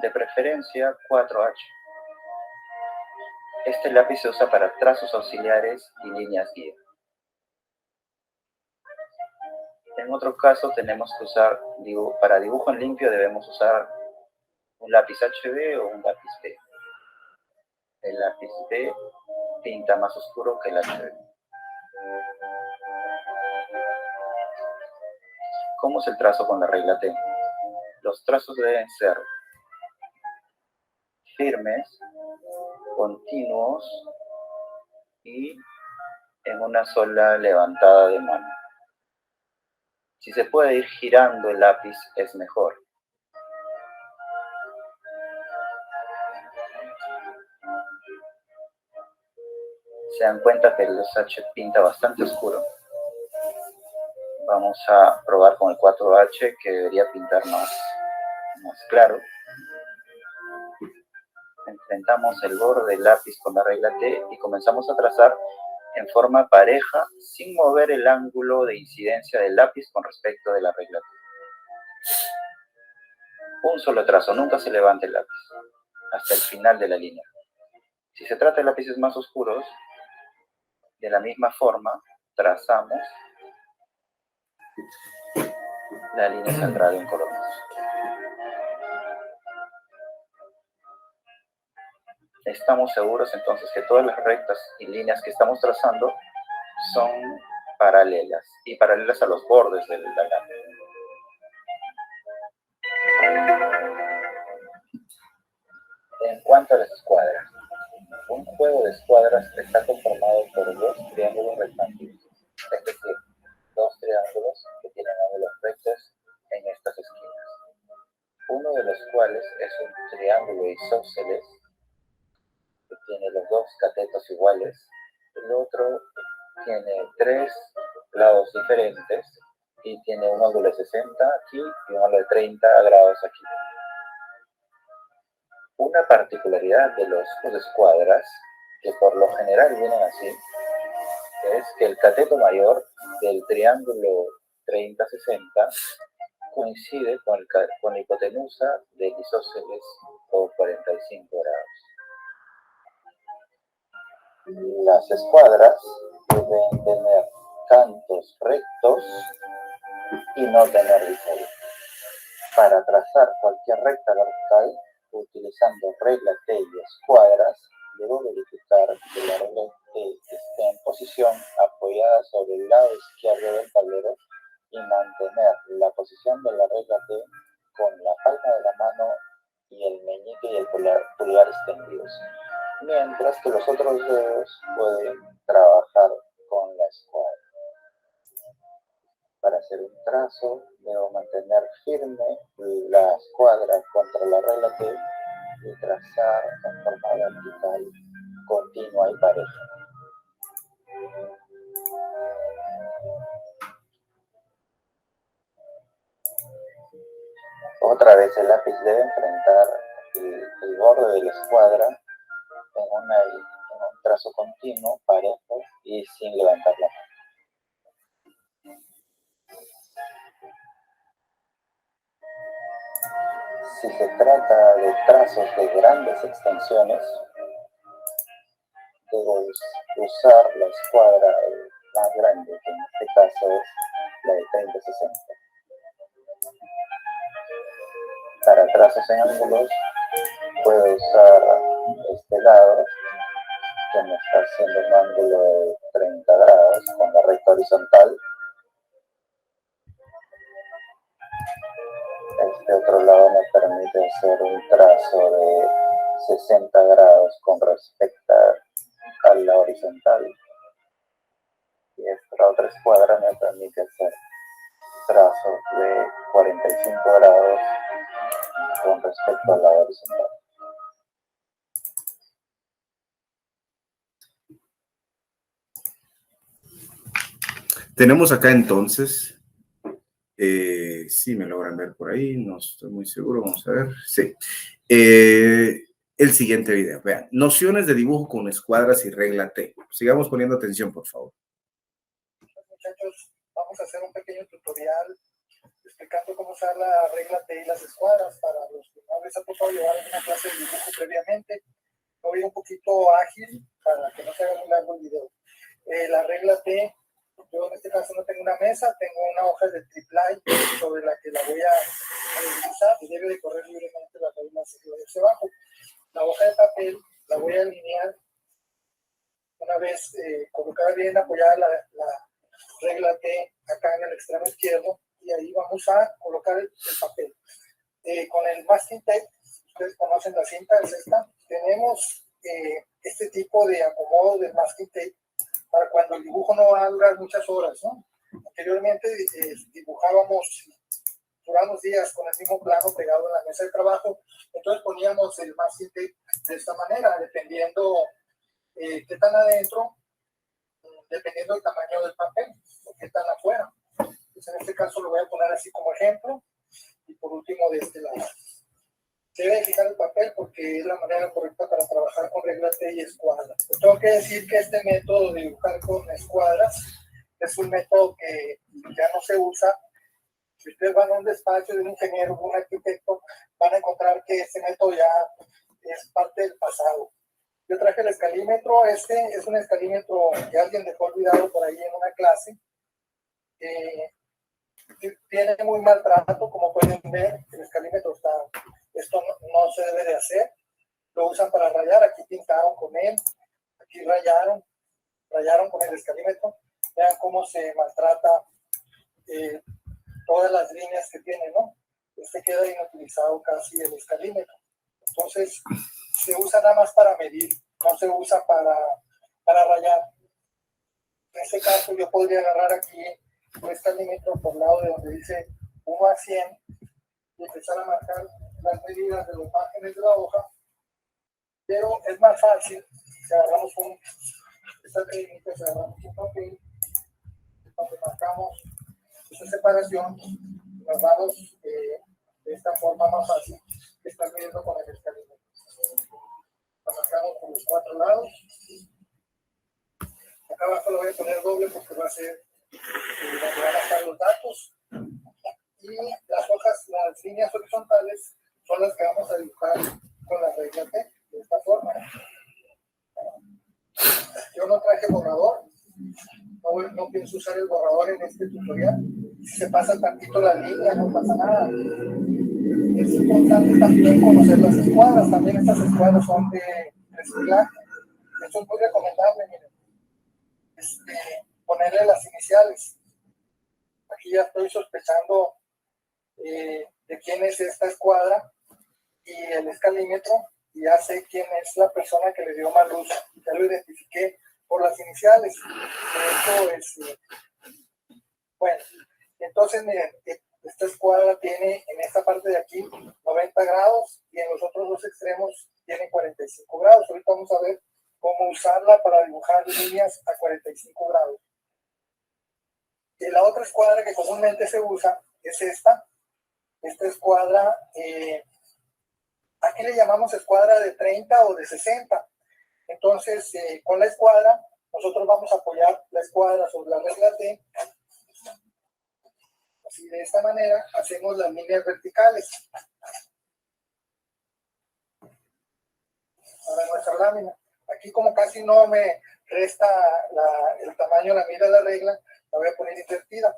De preferencia 4H. Este lápiz se usa para trazos auxiliares y líneas guía. En otro caso tenemos que usar, para dibujo en limpio debemos usar un lápiz HB o un lápiz B. El lápiz B pinta más oscuro que el HB. ¿Cómo es el trazo con la regla T? Los trazos deben ser firmes, continuos y en una sola levantada de mano. Si se puede ir girando el lápiz es mejor. Se dan cuenta que el 2H pinta bastante oscuro. Vamos a probar con el 4H, que debería pintar más claro. Enfrentamos el borde del lápiz con la regla T y comenzamos a trazar en forma pareja sin mover el ángulo de incidencia del lápiz con respecto de la regla T. Un solo trazo, nunca se levante el lápiz hasta el final de la línea. Si se trata de lápices más oscuros, de la misma forma trazamos, la línea saldrá de un color más. Estamos seguros entonces que todas las rectas y líneas que estamos trazando son paralelas y paralelas a los bordes de la lámina. En cuanto a las escuadras, un juego de escuadras está conformado por dos triángulos rectángulos, es decir, dos triángulos que tienen ángulos rectos en estas esquinas, uno de los cuales es un triángulo isósceles que tiene los dos catetos iguales, el otro tiene tres lados diferentes y tiene un ángulo de 60 aquí y un ángulo de 30 grados aquí. Una particularidad de los escuadras, que por lo general vienen así, es que el cateto mayor del triángulo 30-60 coincide con la hipotenusa del isósceles o 45 grados. Las escuadras deben tener cantos rectos y no tener bisel. Para trazar cualquier recta vertical, utilizando regla T y escuadras, debo verificar que la regla T esté en posición apoyada sobre el lado izquierdo del tablero y mantener la posición de la regla T con la palma de la mano y el meñique y el pulgar extendidos, mientras que los otros dedos pueden trabajar con la escuadra. Para hacer un trazo, debo mantener firme la escuadra contra la regla T y trazar en forma vertical, continua y pareja. Otra vez el lápiz debe enfrentar el borde de la escuadra en un trazo continuo, parejo y sin levantar la mano. Si se trata de trazos de grandes extensiones, debo usar la escuadra más grande, que en este caso es la de 30-60. Para trazos en ángulos, puedo usar este lado, que me está haciendo un ángulo de 30 grados con la recta horizontal. Este otro lado me permite hacer un trazo de 60 grados con respecto a la horizontal. Y esta otra escuadra me permite hacer trazos de 45 grados con respecto a la horizontal. Tenemos acá entonces, sí me logran ver por ahí, no estoy muy seguro, vamos a ver, sí. El siguiente video, vean, nociones de dibujo con escuadras y regla T. Sigamos poniendo atención, por favor. Muchachos, vamos a hacer un pequeño tutorial explicando cómo usar la regla T y las escuadras para los que no les ha tocado llevar una clase de dibujo previamente. Voy un poquito ágil para que no se haga muy largo el video. La regla T, yo en este caso no tengo una mesa, tengo una hoja de triplay sobre la que la voy a utilizar y debe de correr libremente las reglas hacia abajo. La hoja de papel la voy a alinear una vez colocada bien apoyada la regla T acá en el extremo izquierdo, y ahí vamos a colocar el papel. Con el masking tape, ustedes conocen la cinta, es esta, tenemos este tipo de acomodo del masking tape para cuando el dibujo no va a durar muchas horas, ¿no? Anteriormente duramos días con el mismo plano pegado en la mesa de trabajo, entonces poníamos el masking tape de esta manera, dependiendo qué tan adentro, dependiendo del tamaño del papel, o qué tan afuera. Entonces, en este caso lo voy a poner así como ejemplo, y por último de este lado. Se debe fijar el papel porque es la manera correcta para trabajar con reglas T y escuadras. Pues tengo que decir que este método de dibujar con escuadras es un método que ya no se usa. Si ustedes van a un despacho de un ingeniero o un arquitecto, van a encontrar que este método ya es parte del pasado. Yo traje el escalímetro, este es un escalímetro que alguien dejó olvidado por ahí en una clase. Tiene muy mal trato, como pueden ver, el escalímetro esto no se debe de hacer. Lo usan para rayar, aquí pintaron con él, aquí rayaron con el escalímetro. Vean cómo se maltrata todas las líneas que tiene, ¿no? Queda inutilizado casi el escalímetro. Entonces, se usa nada más para medir, no se usa para rayar. En este caso, yo podría agarrar aquí un escalímetro por lado de donde dice 1 a 100 y empezar a marcar las medidas de los márgenes de la hoja, pero es más fácil si agarramos esta técnica, si agarramos un papel, donde marcamos esa separación, nos vamos de esta forma más fácil que estar midiendo con el escalímetro. Lo marcamos por los 4 lados. Acá abajo lo voy a poner doble porque va a ser donde van a estar los datos. Y las hojas, las líneas horizontales, son las que vamos a dibujar con la regla T, de esta forma. Yo no traje borrador, no pienso usar el borrador en este tutorial. Si se pasa tantito la línea, no pasa nada. Es importante también conocer las escuadras. También estas escuadras son de reciclaje. Esto es muy recomendable, miren. Ponerle las iniciales. Aquí ya estoy sospechando de quién es esta escuadra y el escalímetro, y ya sé quién es la persona que le dio más luz. Ya lo identifiqué por las iniciales. Esto es bueno. Entonces, miren, esta escuadra tiene en esta parte de aquí 90 grados y en los otros dos extremos tiene 45 grados. Ahorita vamos a ver cómo usarla para dibujar líneas a 45 grados. Y la otra escuadra que comúnmente se usa es esta escuadra, aquí le llamamos escuadra de 30 o de 60. Entonces, con la escuadra, nosotros vamos a apoyar la escuadra sobre la regla T. Así, de esta manera, hacemos las líneas verticales. Ahora nuestra lámina. Aquí, como casi no me resta el tamaño, la medida de la regla, la voy a poner invertida.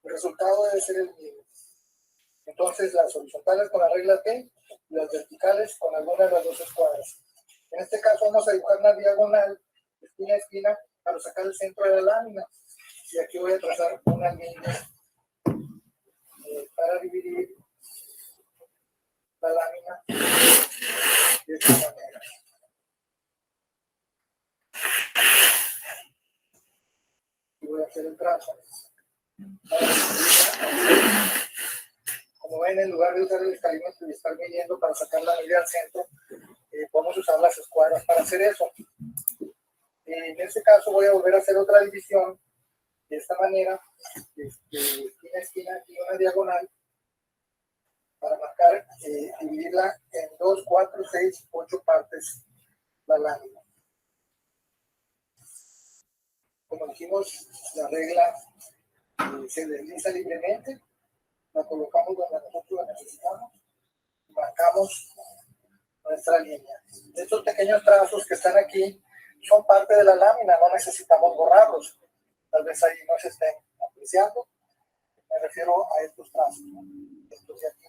El resultado debe ser el mismo. Entonces, las horizontales con la regla T y las verticales con alguna de las dos escuadras. En este caso, vamos a dibujar una diagonal, esquina a esquina, para sacar el centro de la lámina. Y aquí voy a trazar una línea para dividir la lámina de esta manera. Y voy a hacer el trazo. Como ven, en lugar de usar el escalímetro y estar midiendo para sacar la medida al centro, podemos usar las escuadras para hacer eso. En este caso voy a volver a hacer otra división de esta manera, esquina a esquina y una diagonal, para marcar, dividirla en 2, 4, 6, 8 partes la lámina. Como dijimos, la regla se desliza libremente, la colocamos donde nosotros la necesitamos y marcamos nuestra línea. Estos pequeños trazos que están aquí son parte de la lámina, no necesitamos borrarlos. Tal vez ahí no se estén apreciando. Me refiero a estos trazos, ¿no? Estos de aquí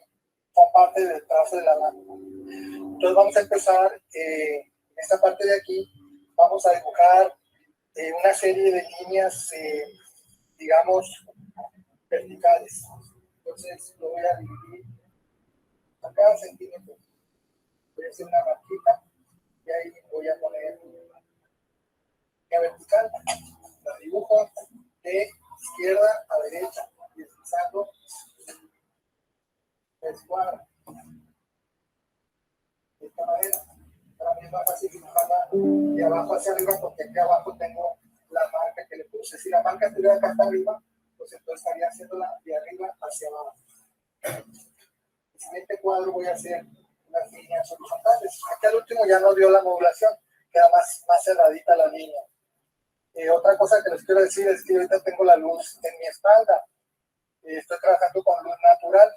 son parte del trazo de la lámina. Entonces vamos a empezar en esta parte de aquí. Vamos a dibujar una serie de líneas, digamos, verticales. Entonces lo voy a dividir a cada centímetro. Voy a hacer una marquita y ahí voy a poner la vertical. La dibujo de izquierda a derecha, deslizando la escuadra. De esta manera. Para mí es más fácil dibujarla de abajo hacia arriba, porque aquí abajo tengo la marca que le puse. Si la marca estuviera acá hasta arriba, pues entonces estaría haciéndola de arriba hacia abajo. El siguiente cuadro voy a hacer las líneas horizontales. Aquí al último ya nos dio la modulación, queda más cerradita la línea. Otra cosa que les quiero decir es que ahorita tengo la luz en mi espalda. Estoy trabajando con luz natural.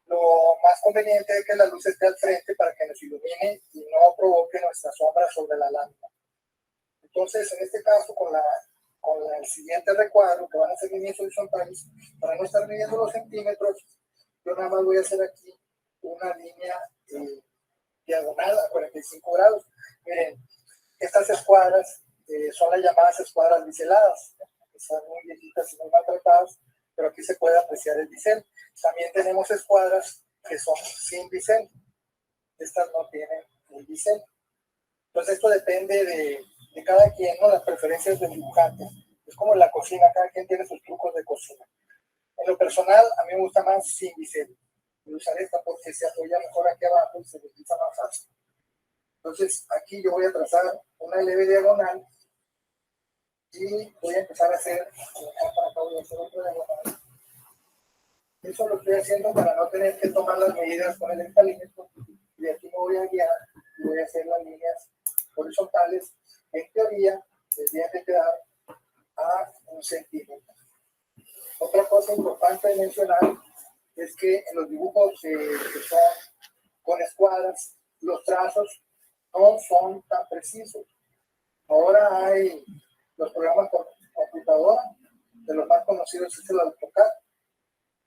Lo más conveniente es que la luz esté al frente para que nos ilumine y no provoque nuestra sombra sobre la lámina. Entonces, en este caso, con el siguiente recuadro, que van a ser líneas horizontales, para no estar midiendo los centímetros, yo nada más voy a hacer aquí una línea diagonal a 45 grados. Miren, estas escuadras son las llamadas escuadras biseladas, que están muy viejitas y muy maltratadas, pero aquí se puede apreciar el bisel. También tenemos escuadras que son sin bisel. Estas no tienen el bisel. Entonces esto depende de cada quien, ¿no? Las preferencias del dibujante. Es como en la cocina, cada quien tiene sus trucos de cocina. En lo personal, a mí me gusta más sin bisel. Voy a usar esta porque se apoya mejor aquí abajo y se desliza más fácil. Entonces aquí yo voy a trazar una leve diagonal y voy a empezar a hacer, voy a hacer otra diagonal. Eso lo estoy haciendo para no tener que tomar las medidas con el escalímetro, y aquí me voy a guiar y voy a hacer las líneas horizontales. En teoría, tendrían que quedar a 1 centímetro. Otra cosa importante de mencionar es que en los dibujos que son con escuadras, los trazos no son tan precisos. Ahora hay los programas por computadora, de los más conocidos es el AutoCAD,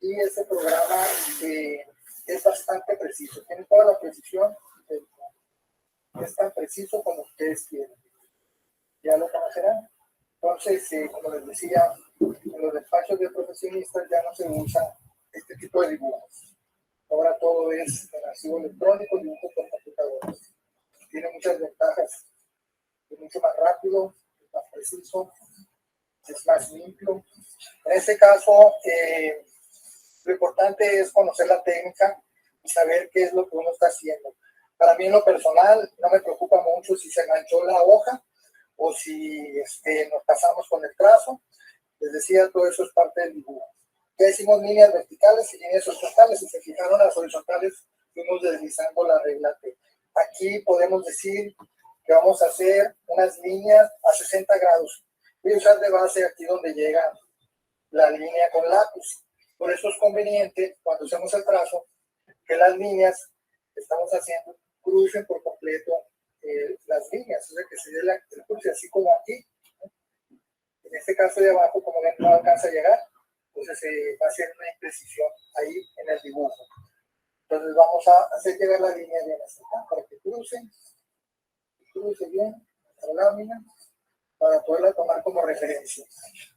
y ese programa es bastante preciso, tiene toda la precisión, es tan preciso como ustedes quieren. Ya lo conocerán. Entonces, como les decía, en los despachos de profesionistas ya no se usa este tipo de dibujos. Ahora todo es en archivo electrónico, dibujo por computadora. Tiene muchas ventajas. Es mucho más rápido, es más preciso, es más limpio. En este caso, lo importante es conocer la técnica y saber qué es lo que uno está haciendo. Para mí, en lo personal, no me preocupa mucho si se manchó la hoja o si nos pasamos con el trazo. Les decía, todo eso es parte del dibujo. Ya hicimos líneas verticales y líneas horizontales. Si se fijaron, las horizontales fuimos deslizando la regla T. Aquí podemos decir que vamos a hacer unas líneas a 60 grados. Voy a usar de base aquí donde llega la línea con lápiz. Por eso es conveniente, cuando hacemos el trazo, que las líneas que estamos haciendo crucen por completo las líneas, o sea, que se dé el cruce, así como aquí. En este caso de abajo, como ven, no alcanza a llegar, entonces va a ser una imprecisión ahí en el dibujo. Entonces vamos a hacer llegar la línea bien así, ¿no? Para que cruce bien la lámina, para poderla tomar como referencia.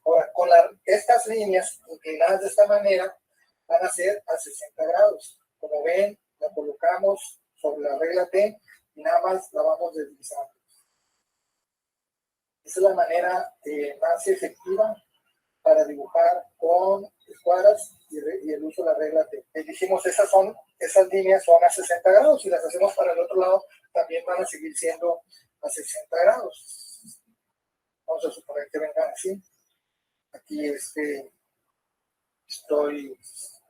Ahora, con estas líneas inclinadas de esta manera, van a ser a 60 grados. Como ven, la colocamos sobre la regla T y nada más la vamos deslizando. Esa es la manera más efectiva para dibujar con escuadras y el uso de la regla T. Dijimos, esas líneas son a 60 grados y las hacemos para el otro lado, también van a seguir siendo a 60 grados. Vamos a suponer que vengan así. Aquí estoy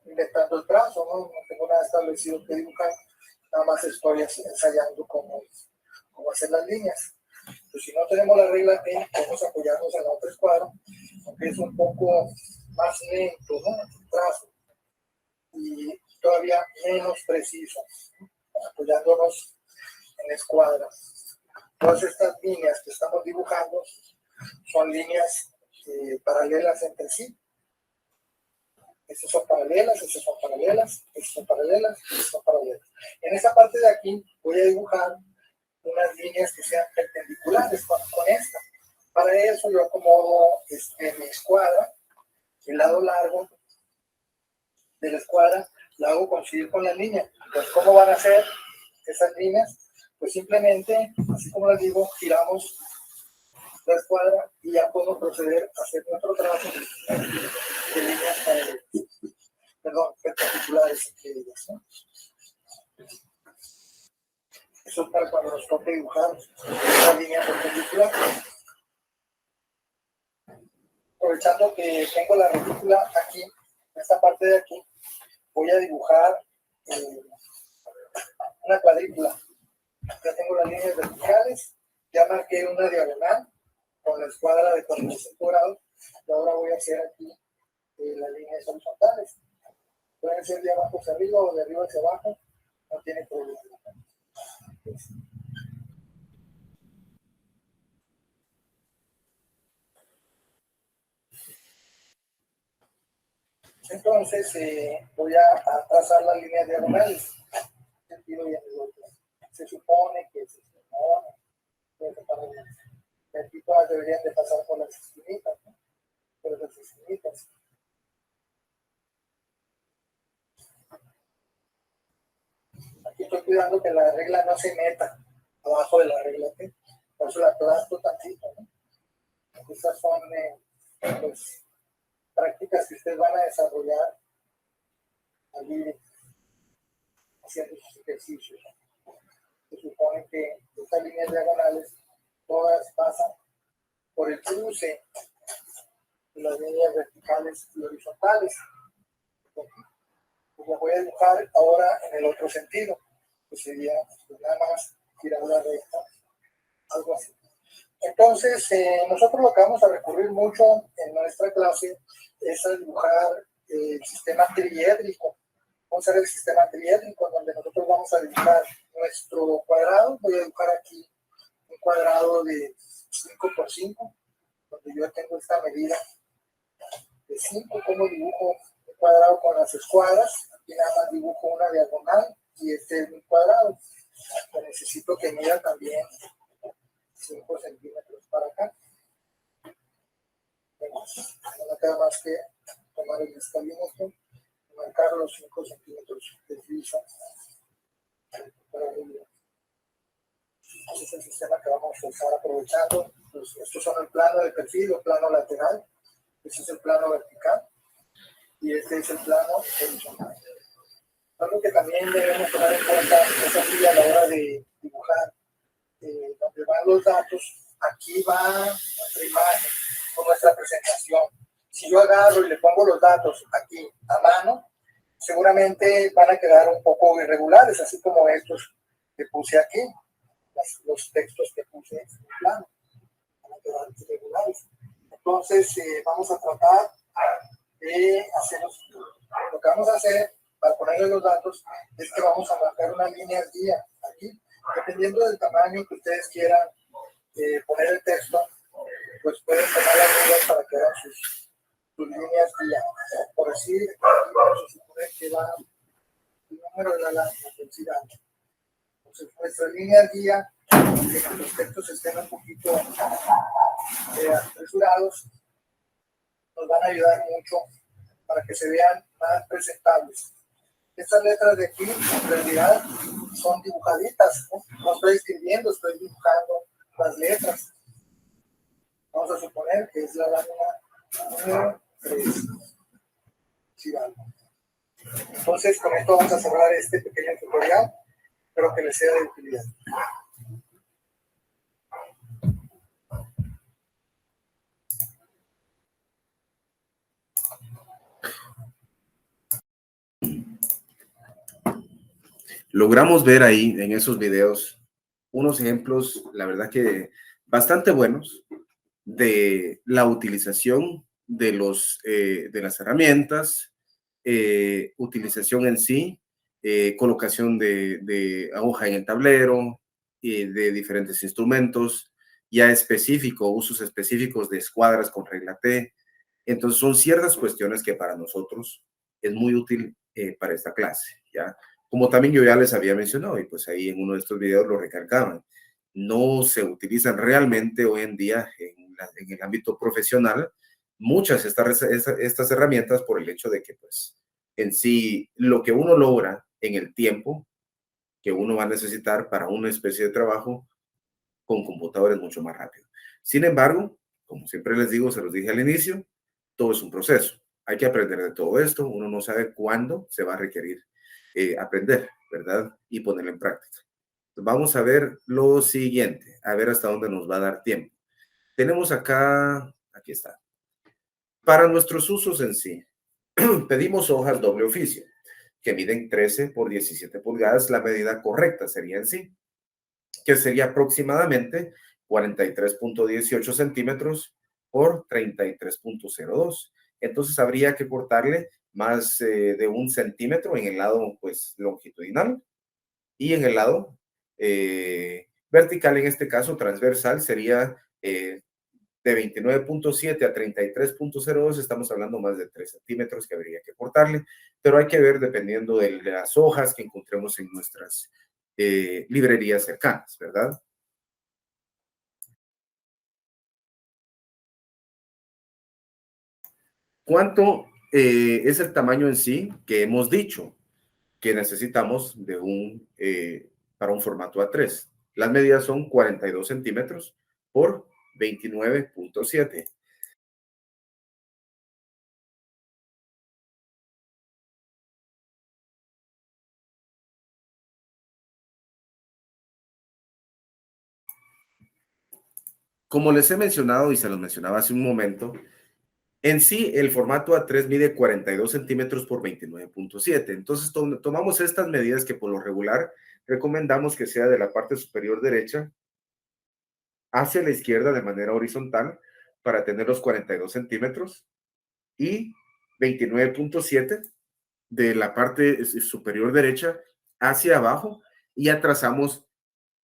inventando el trazo, ¿no? No tengo nada establecido que dibujar, nada más estoy ensayando cómo hacer las líneas. Pues si no tenemos la regla T, podemos apoyarnos en la otra escuadra, aunque es un poco más lento, ¿no? El trazo, y todavía menos preciso, apoyándonos en la escuadra. Todas estas líneas que estamos dibujando son líneas paralelas entre sí. Estas son paralelas, estas son paralelas, estas son paralelas, estas son paralelas. En esa parte de aquí voy a dibujar unas líneas que sean perpendiculares con esta. Para eso yo acomodo mi escuadra, el lado largo de la escuadra la hago coincidir con la línea. Pues, ¿cómo van a ser esas líneas? Pues simplemente, así como les digo, giramos la escuadra y ya podemos proceder a hacer nuestro trazo de líneas perpendiculares entre ellas, ¿no? Eso es para cuando nos toque dibujar una línea perpendicular. Aprovechando que tengo la retícula aquí, en esta parte de aquí, voy a dibujar una cuadrícula. Ya tengo las líneas verticales, ya marqué una diagonal con la escuadra de 45 grados, y ahora voy a hacer aquí las líneas horizontales. Pueden ser de abajo hacia arriba o de arriba hacia abajo, no tiene problema. Entonces voy a trazar las líneas diagonales en sentido y en el otro. Se supone que se supone que se para bien. Todas deberían de pasar por las esquinitas, ¿no? Por las esquinitas. Aquí estoy cuidando que la regla no se meta abajo de la regla T. Por eso la aplasto tantito, ¿no? Estas son pues, prácticas que ustedes van a desarrollar allí haciendo sus ejercicios. Se supone que estas líneas diagonales todas pasan por el cruce de las líneas verticales y horizontales. Pues las voy a dibujar ahora en el otro sentido, que sería pues, nada más girar la recta, algo así. Entonces, nosotros lo que vamos a recurrir mucho en nuestra clase es a dibujar el sistema triédrico. Vamos a ver el sistema triédrico, donde nosotros vamos a dibujar nuestro cuadrado. Voy a dibujar aquí un cuadrado de 5 por 5, donde yo tengo esta medida de 5. ¿Cómo dibujo un cuadrado con las escuadras? Aquí nada más dibujo una diagonal y este es mi cuadrado. Pero necesito que mida también 5 centímetros para acá. Bueno, no me queda más que tomar el escalímetro y marcar los 5 centímetros de divisa para arriba. Ese es el sistema que vamos a estar aprovechando. Pues estos son el plano de perfil, el plano lateral. Ese es el plano vertical. Y este es el plano horizontal. Algo que también debemos tomar en cuenta es aquí a la hora de dibujar donde van los datos, aquí va nuestra imagen con nuestra presentación. Si yo agarro y le pongo los datos aquí a mano, seguramente van a quedar un poco irregulares, así como estos que puse aquí, los textos que puse en el plano, van a quedar irregulares. Entonces, vamos a tratar de hacer lo que vamos a hacer para ponerle los datos es que vamos a marcar una línea guía aquí. Dependiendo del tamaño que ustedes quieran poner el texto, pues pueden tomar las líneas para que hagan sus líneas guía. Por decir, aquí vamos a suponer que va el número de la lámina, densidad. Entonces, nuestra línea guía, que los textos estén un poquito apresurados, nos van a ayudar mucho para que se vean más presentables. Estas letras de aquí, en realidad, son dibujaditas, ¿no? No estoy escribiendo, estoy dibujando las letras. Vamos a suponer que es la lámina número 3. Sí, vale. Entonces, con esto vamos a cerrar este pequeño tutorial. Espero que les sea de utilidad. Logramos ver ahí en esos videos unos ejemplos, la verdad que bastante buenos, de la utilización de las herramientas, utilización en sí, colocación de hoja en el tablero, de diferentes instrumentos, ya específico, usos específicos de escuadras con regla T. Entonces son ciertas cuestiones que para nosotros es muy útil para esta clase, ¿ya? Como también yo ya les había mencionado, y pues ahí en uno de estos videos lo recalcaban, no se utilizan realmente hoy en día en el ámbito profesional muchas estas herramientas por el hecho de que pues en sí lo que uno logra en el tiempo que uno va a necesitar para una especie de trabajo con computadores mucho más rápido. Sin embargo, como siempre les digo, se los dije al inicio, todo es un proceso. Hay que aprender de todo esto. Uno no sabe cuándo se va a requerir aprender, ¿verdad? Y ponerlo en práctica. Vamos a ver lo siguiente, a ver hasta dónde nos va a dar tiempo. Tenemos acá, aquí está. Para nuestros usos en sí, pedimos hojas doble oficio, que miden 13 por 17 pulgadas. La medida correcta sería en sí, que sería aproximadamente 43.18 centímetros por 33.02. Entonces habría que cortarle más de 1 centímetro en el lado pues longitudinal y en el lado vertical, en este caso transversal, sería de 29.7 a 33.02, estamos hablando más de 3 centímetros que habría que cortarle, pero hay que ver dependiendo de las hojas que encontremos en nuestras librerías cercanas, ¿verdad? ¿Cuánto es el tamaño en sí que hemos dicho que necesitamos para un formato A3? Las medidas son 42 centímetros por 29.7. Como les he mencionado y se los mencionaba hace un momento, en sí el formato A3 mide 42 centímetros por 29.7. Entonces tomamos estas medidas que por lo regular recomendamos que sea de la parte superior derecha hacia la izquierda de manera horizontal para tener los 42 centímetros y 29.7 de la parte superior derecha hacia abajo y ya trazamos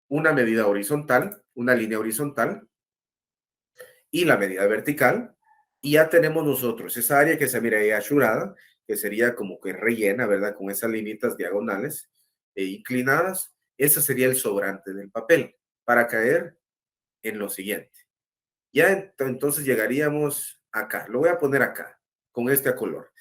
una medida horizontal, una línea horizontal y la medida vertical, y ya tenemos nosotros esa área que se mira ahí achurada, que sería como que rellena, ¿verdad? Con esas líneas diagonales e inclinadas. Ese sería el sobrante del papel para caer en lo siguiente. Ya entonces llegaríamos acá. Lo voy a poner acá, con este color.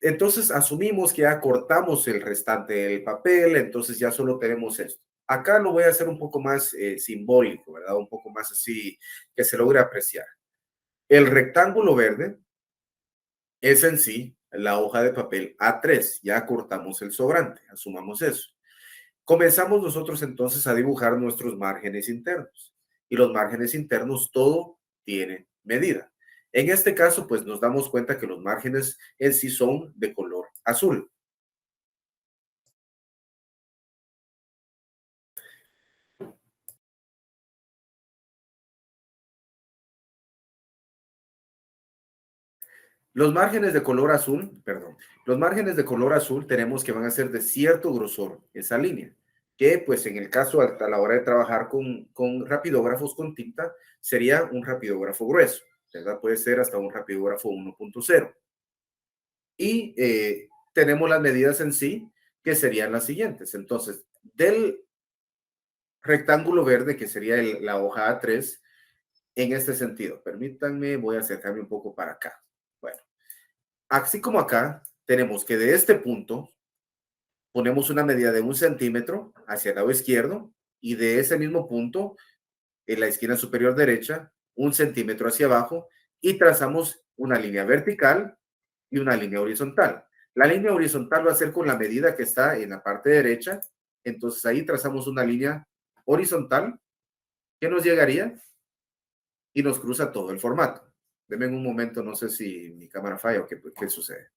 Entonces asumimos que ya cortamos el restante del papel, entonces ya solo tenemos esto. Acá lo voy a hacer un poco más simbólico, ¿verdad? Un poco más así que se logre apreciar. El rectángulo verde es en sí la hoja de papel A3. Ya cortamos el sobrante, asumamos eso. Comenzamos nosotros entonces a dibujar nuestros márgenes internos. Y los márgenes internos, todo tiene medida. En este caso, pues nos damos cuenta que los márgenes en sí son de color azul. Los márgenes de color azul, perdón, los márgenes de color azul tenemos que van a ser de cierto grosor, esa línea, que pues en el caso a la hora de trabajar con rapidógrafos con tinta, sería un rapidógrafo grueso, ¿verdad? Puede ser hasta un rapidógrafo 1.0. Y tenemos las medidas en sí, que serían las siguientes. Entonces, del rectángulo verde, que sería la hoja A3, en este sentido, permítanme, voy a acercarme un poco para acá. Bueno. Así como acá, tenemos que de este punto ponemos una medida de 1 centímetro hacia el lado izquierdo y de ese mismo punto, en la esquina superior derecha, 1 centímetro hacia abajo y trazamos una línea vertical y una línea horizontal. La línea horizontal va a ser con la medida que está en la parte derecha, entonces ahí trazamos una línea horizontal que nos llegaría y nos cruza todo el formato. Denme un momento, no sé si mi cámara falla o qué sucede.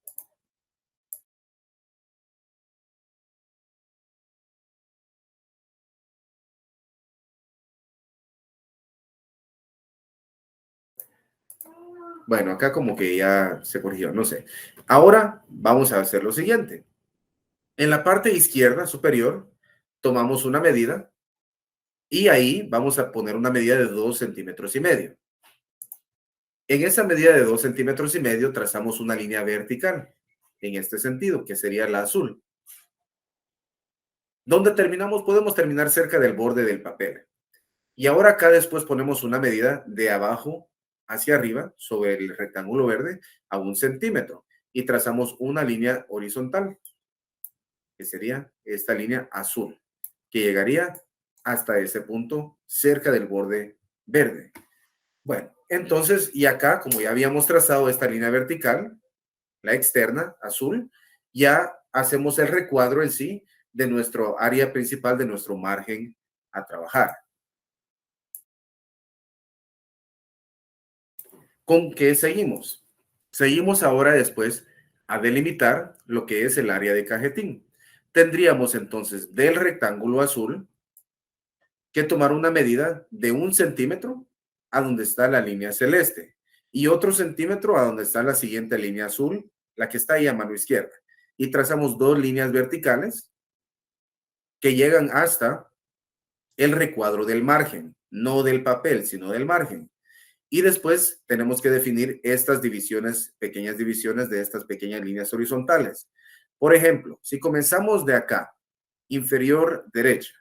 Bueno, acá como que ya se corrigió, no sé. Ahora vamos a hacer lo siguiente. En la parte izquierda superior, tomamos una medida y ahí vamos a poner una medida de 2,5 centímetros. En esa medida de 2,5 centímetros trazamos una línea vertical en este sentido, que sería la azul. ¿Dónde terminamos? Podemos terminar cerca del borde del papel. Y ahora acá después ponemos una medida de abajo hacia arriba sobre el rectángulo verde a 1 centímetro y trazamos una línea horizontal, que sería esta línea azul, que llegaría hasta ese punto cerca del borde verde. Bueno, entonces, y acá, como ya habíamos trazado esta línea vertical, la externa, azul, ya hacemos el recuadro en sí de nuestro área principal, de nuestro margen a trabajar. ¿Con qué seguimos? Seguimos ahora después a delimitar lo que es el área de cajetín. Tendríamos entonces del rectángulo azul que tomar una medida de 1 centímetro a donde está la línea celeste y otro centímetro a donde está la siguiente línea azul, la que está ahí a mano izquierda. Y trazamos dos líneas verticales que llegan hasta el recuadro del margen, no del papel, sino del margen. Y después tenemos que definir estas divisiones, pequeñas divisiones de estas pequeñas líneas horizontales. Por ejemplo, si comenzamos de acá, inferior derecha,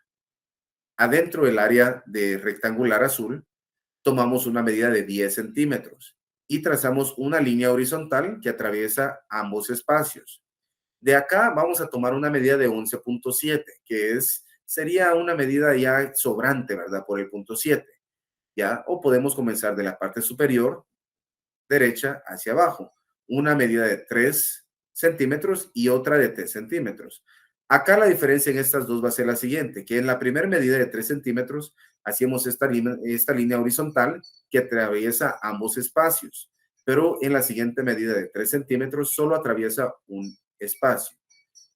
adentro del área de rectangular azul, tomamos una medida de 10 centímetros y trazamos una línea horizontal que atraviesa ambos espacios. De acá vamos a tomar una medida de 11.7, que sería una medida ya sobrante, ¿verdad? Por el punto 7, ¿ya? O podemos comenzar de la parte superior derecha hacia abajo. Una medida de 3 centímetros y otra de 3 centímetros. Acá la diferencia en estas dos va a ser la siguiente, que en la primera medida de 3 centímetros hacíamos esta línea horizontal que atraviesa ambos espacios, pero en la siguiente medida de 3 centímetros solo atraviesa un espacio.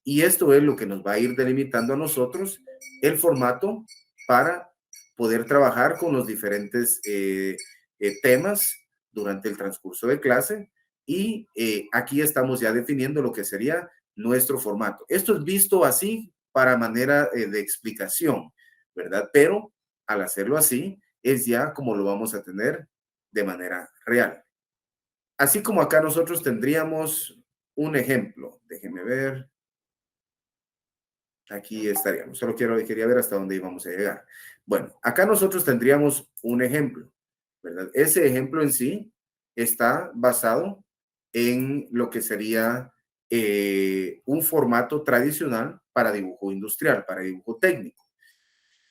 Y esto es lo que nos va a ir delimitando a nosotros el formato para poder trabajar con los diferentes temas durante el transcurso de clase. Y aquí estamos ya definiendo lo que sería nuestro formato. Esto es visto así para manera de explicación, ¿verdad? Pero al hacerlo así, es ya como lo vamos a tener de manera real. Así como acá nosotros tendríamos un ejemplo. Déjenme ver. Aquí estaríamos. Solo quería ver hasta dónde íbamos a llegar. Bueno, acá nosotros tendríamos un ejemplo, ¿verdad? Ese ejemplo en sí está basado en lo que sería un formato tradicional para dibujo industrial, para dibujo técnico.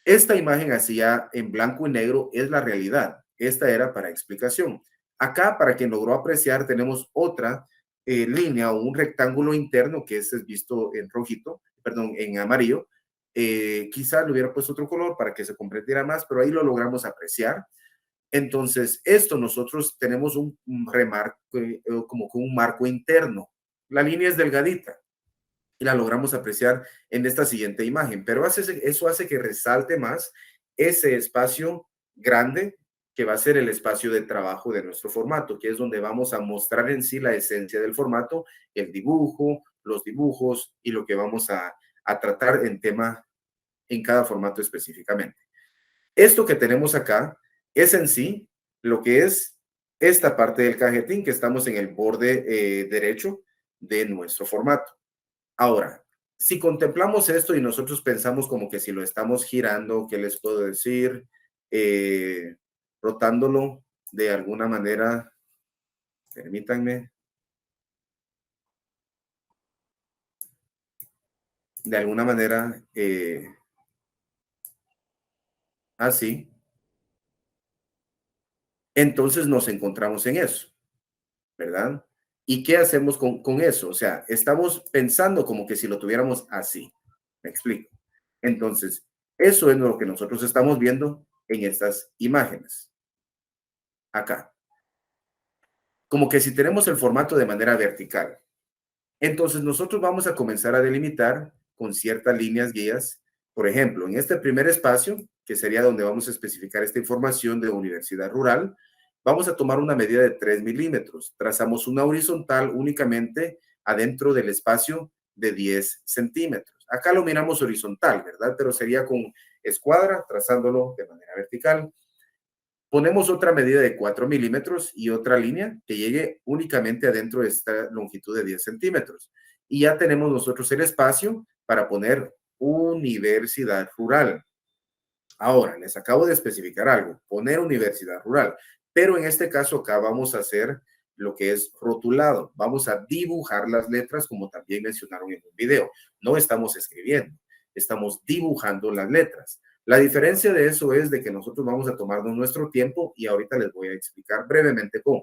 Esta imagen así ya en blanco y negro es la realidad. Esta era para explicación. Acá, para quien logró apreciar, tenemos otra línea o un rectángulo interno que es visto en rojito, perdón, en amarillo. Quizá le hubiera puesto otro color para que se comprendiera más, pero ahí lo logramos apreciar. Entonces, esto nosotros tenemos un remarco, como con un marco interno. La línea es delgadita y la logramos apreciar en esta siguiente imagen, pero eso hace que resalte más ese espacio grande que va a ser el espacio de trabajo de nuestro formato, que es donde vamos a mostrar en sí la esencia del formato, el dibujo, los dibujos y lo que vamos a tratar en cada formato específicamente. Esto que tenemos acá es en sí lo que es esta parte del cajetín que estamos en el borde derecho de nuestro formato. Ahora, si contemplamos esto y nosotros pensamos como que si lo estamos girando, ¿qué les puedo decir? Rotándolo de alguna manera, permítanme, de alguna manera así. Entonces nos encontramos en eso, ¿verdad? ¿Y qué hacemos con eso? O sea, estamos pensando como que si lo tuviéramos así. ¿Me explico? Entonces, eso es lo que nosotros estamos viendo en estas imágenes. Acá. Como que si tenemos el formato de manera vertical. Entonces, nosotros vamos a comenzar a delimitar con ciertas líneas guías. Por ejemplo, en este primer espacio, que sería donde vamos a especificar esta información de universidad rural, vamos a tomar una medida de 3 milímetros. Trazamos una horizontal únicamente adentro del espacio de 10 centímetros. Acá lo miramos horizontal, ¿verdad? Pero sería con escuadra, trazándolo de manera vertical. Ponemos otra medida de 4 milímetros y otra línea que llegue únicamente adentro de esta longitud de 10 centímetros. Y ya tenemos nosotros el espacio para poner universidad rural. Ahora, les acabo de especificar algo, poner universidad rural, pero en este caso acá vamos a hacer lo que es rotulado. Vamos a dibujar las letras como también mencionaron en un video. No estamos escribiendo, estamos dibujando las letras. La diferencia de eso es de que nosotros vamos a tomarnos nuestro tiempo y ahorita les voy a explicar brevemente cómo.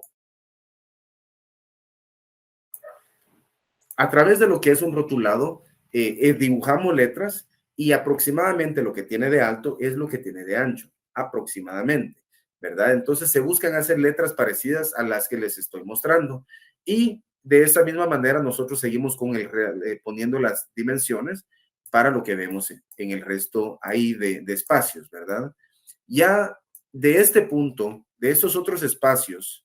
A través de lo que es un rotulado, dibujamos letras y aproximadamente lo que tiene de alto es lo que tiene de ancho, aproximadamente, ¿verdad? Entonces se buscan hacer letras parecidas a las que les estoy mostrando y de esa misma manera nosotros seguimos con poniendo las dimensiones para lo que vemos en el resto ahí de espacios, ¿verdad? Ya de este punto, de estos otros espacios,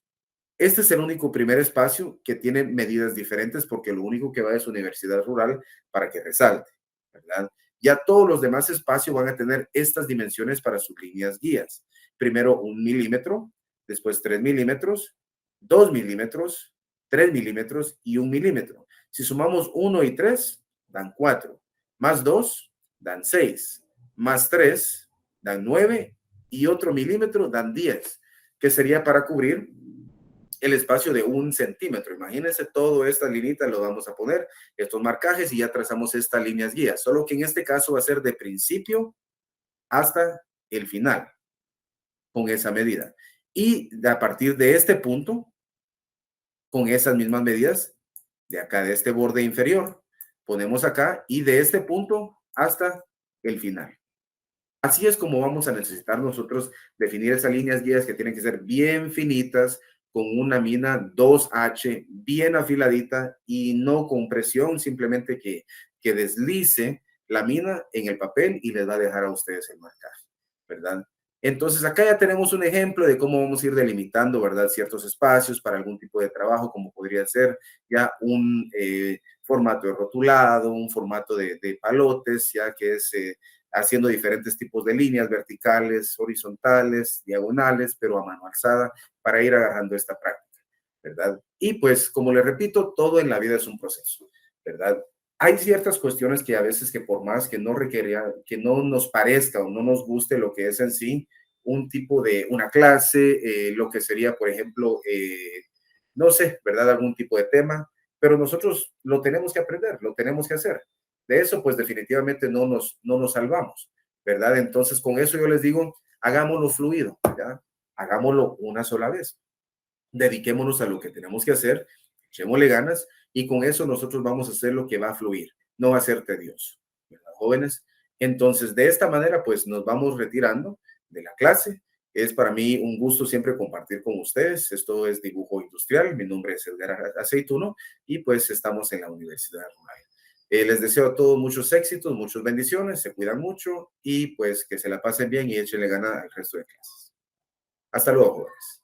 este es el único primer espacio que tiene medidas diferentes porque lo único que va es universidad rural para que resalte, ¿verdad? Ya todos los demás espacios van a tener estas dimensiones para sus líneas guías. Primero 1 milímetro, después 3 milímetros, 2 milímetros, 3 milímetros y 1 milímetro. Si sumamos 1 y 3, dan 4. Más 2, dan 6. Más 3, dan 9. Y otro milímetro, dan 10, que sería para cubrir el espacio de 1 centímetro. Imagínense, todas estas linitas lo vamos a poner, estos marcajes, y ya trazamos estas líneas guías, solo que en este caso va a ser de principio hasta el final, con esa medida. Y a partir de este punto, con esas mismas medidas, de acá, de este borde inferior, ponemos acá, y de este punto hasta el final. Así es como vamos a necesitar nosotros definir esas líneas guías, que tienen que ser bien finitas, con una mina 2H bien afiladita y no con presión, simplemente que deslice la mina en el papel y les va a dejar a ustedes el marcaje, ¿verdad? Entonces acá ya tenemos un ejemplo de cómo vamos a ir delimitando, ¿verdad?, ciertos espacios para algún tipo de trabajo, como podría ser ya un formato de rotulado, un formato de palotes, ya que es haciendo diferentes tipos de líneas verticales, horizontales, diagonales, pero a mano alzada, para ir agarrando esta práctica, ¿verdad? Y pues, como les repito, todo en la vida es un proceso, ¿verdad? Hay ciertas cuestiones que a veces, que por más que no requería, que no nos parezca o no nos guste lo que es en sí un tipo de una clase, lo que sería, por ejemplo, no sé, ¿verdad?, algún tipo de tema, pero nosotros lo tenemos que aprender, lo tenemos que hacer. De eso, pues definitivamente no nos salvamos, ¿verdad? Entonces, con eso yo les digo, hagámoslo fluido, ¿ya? Hagámoslo una sola vez. Dediquémonos a lo que tenemos que hacer, echémosle ganas, y con eso nosotros vamos a hacer lo que va a fluir, no va a ser tedioso, ¿verdad, jóvenes? Entonces, de esta manera, pues nos vamos retirando de la clase. Es para mí un gusto siempre compartir con ustedes. Esto es Dibujo Industrial. Mi nombre es Edgar Aceituno y pues estamos en la Universidad Rural. Les deseo a todos muchos éxitos, muchas bendiciones, se cuidan mucho y pues que se la pasen bien y échenle ganas al resto de clases. Hasta luego, jóvenes.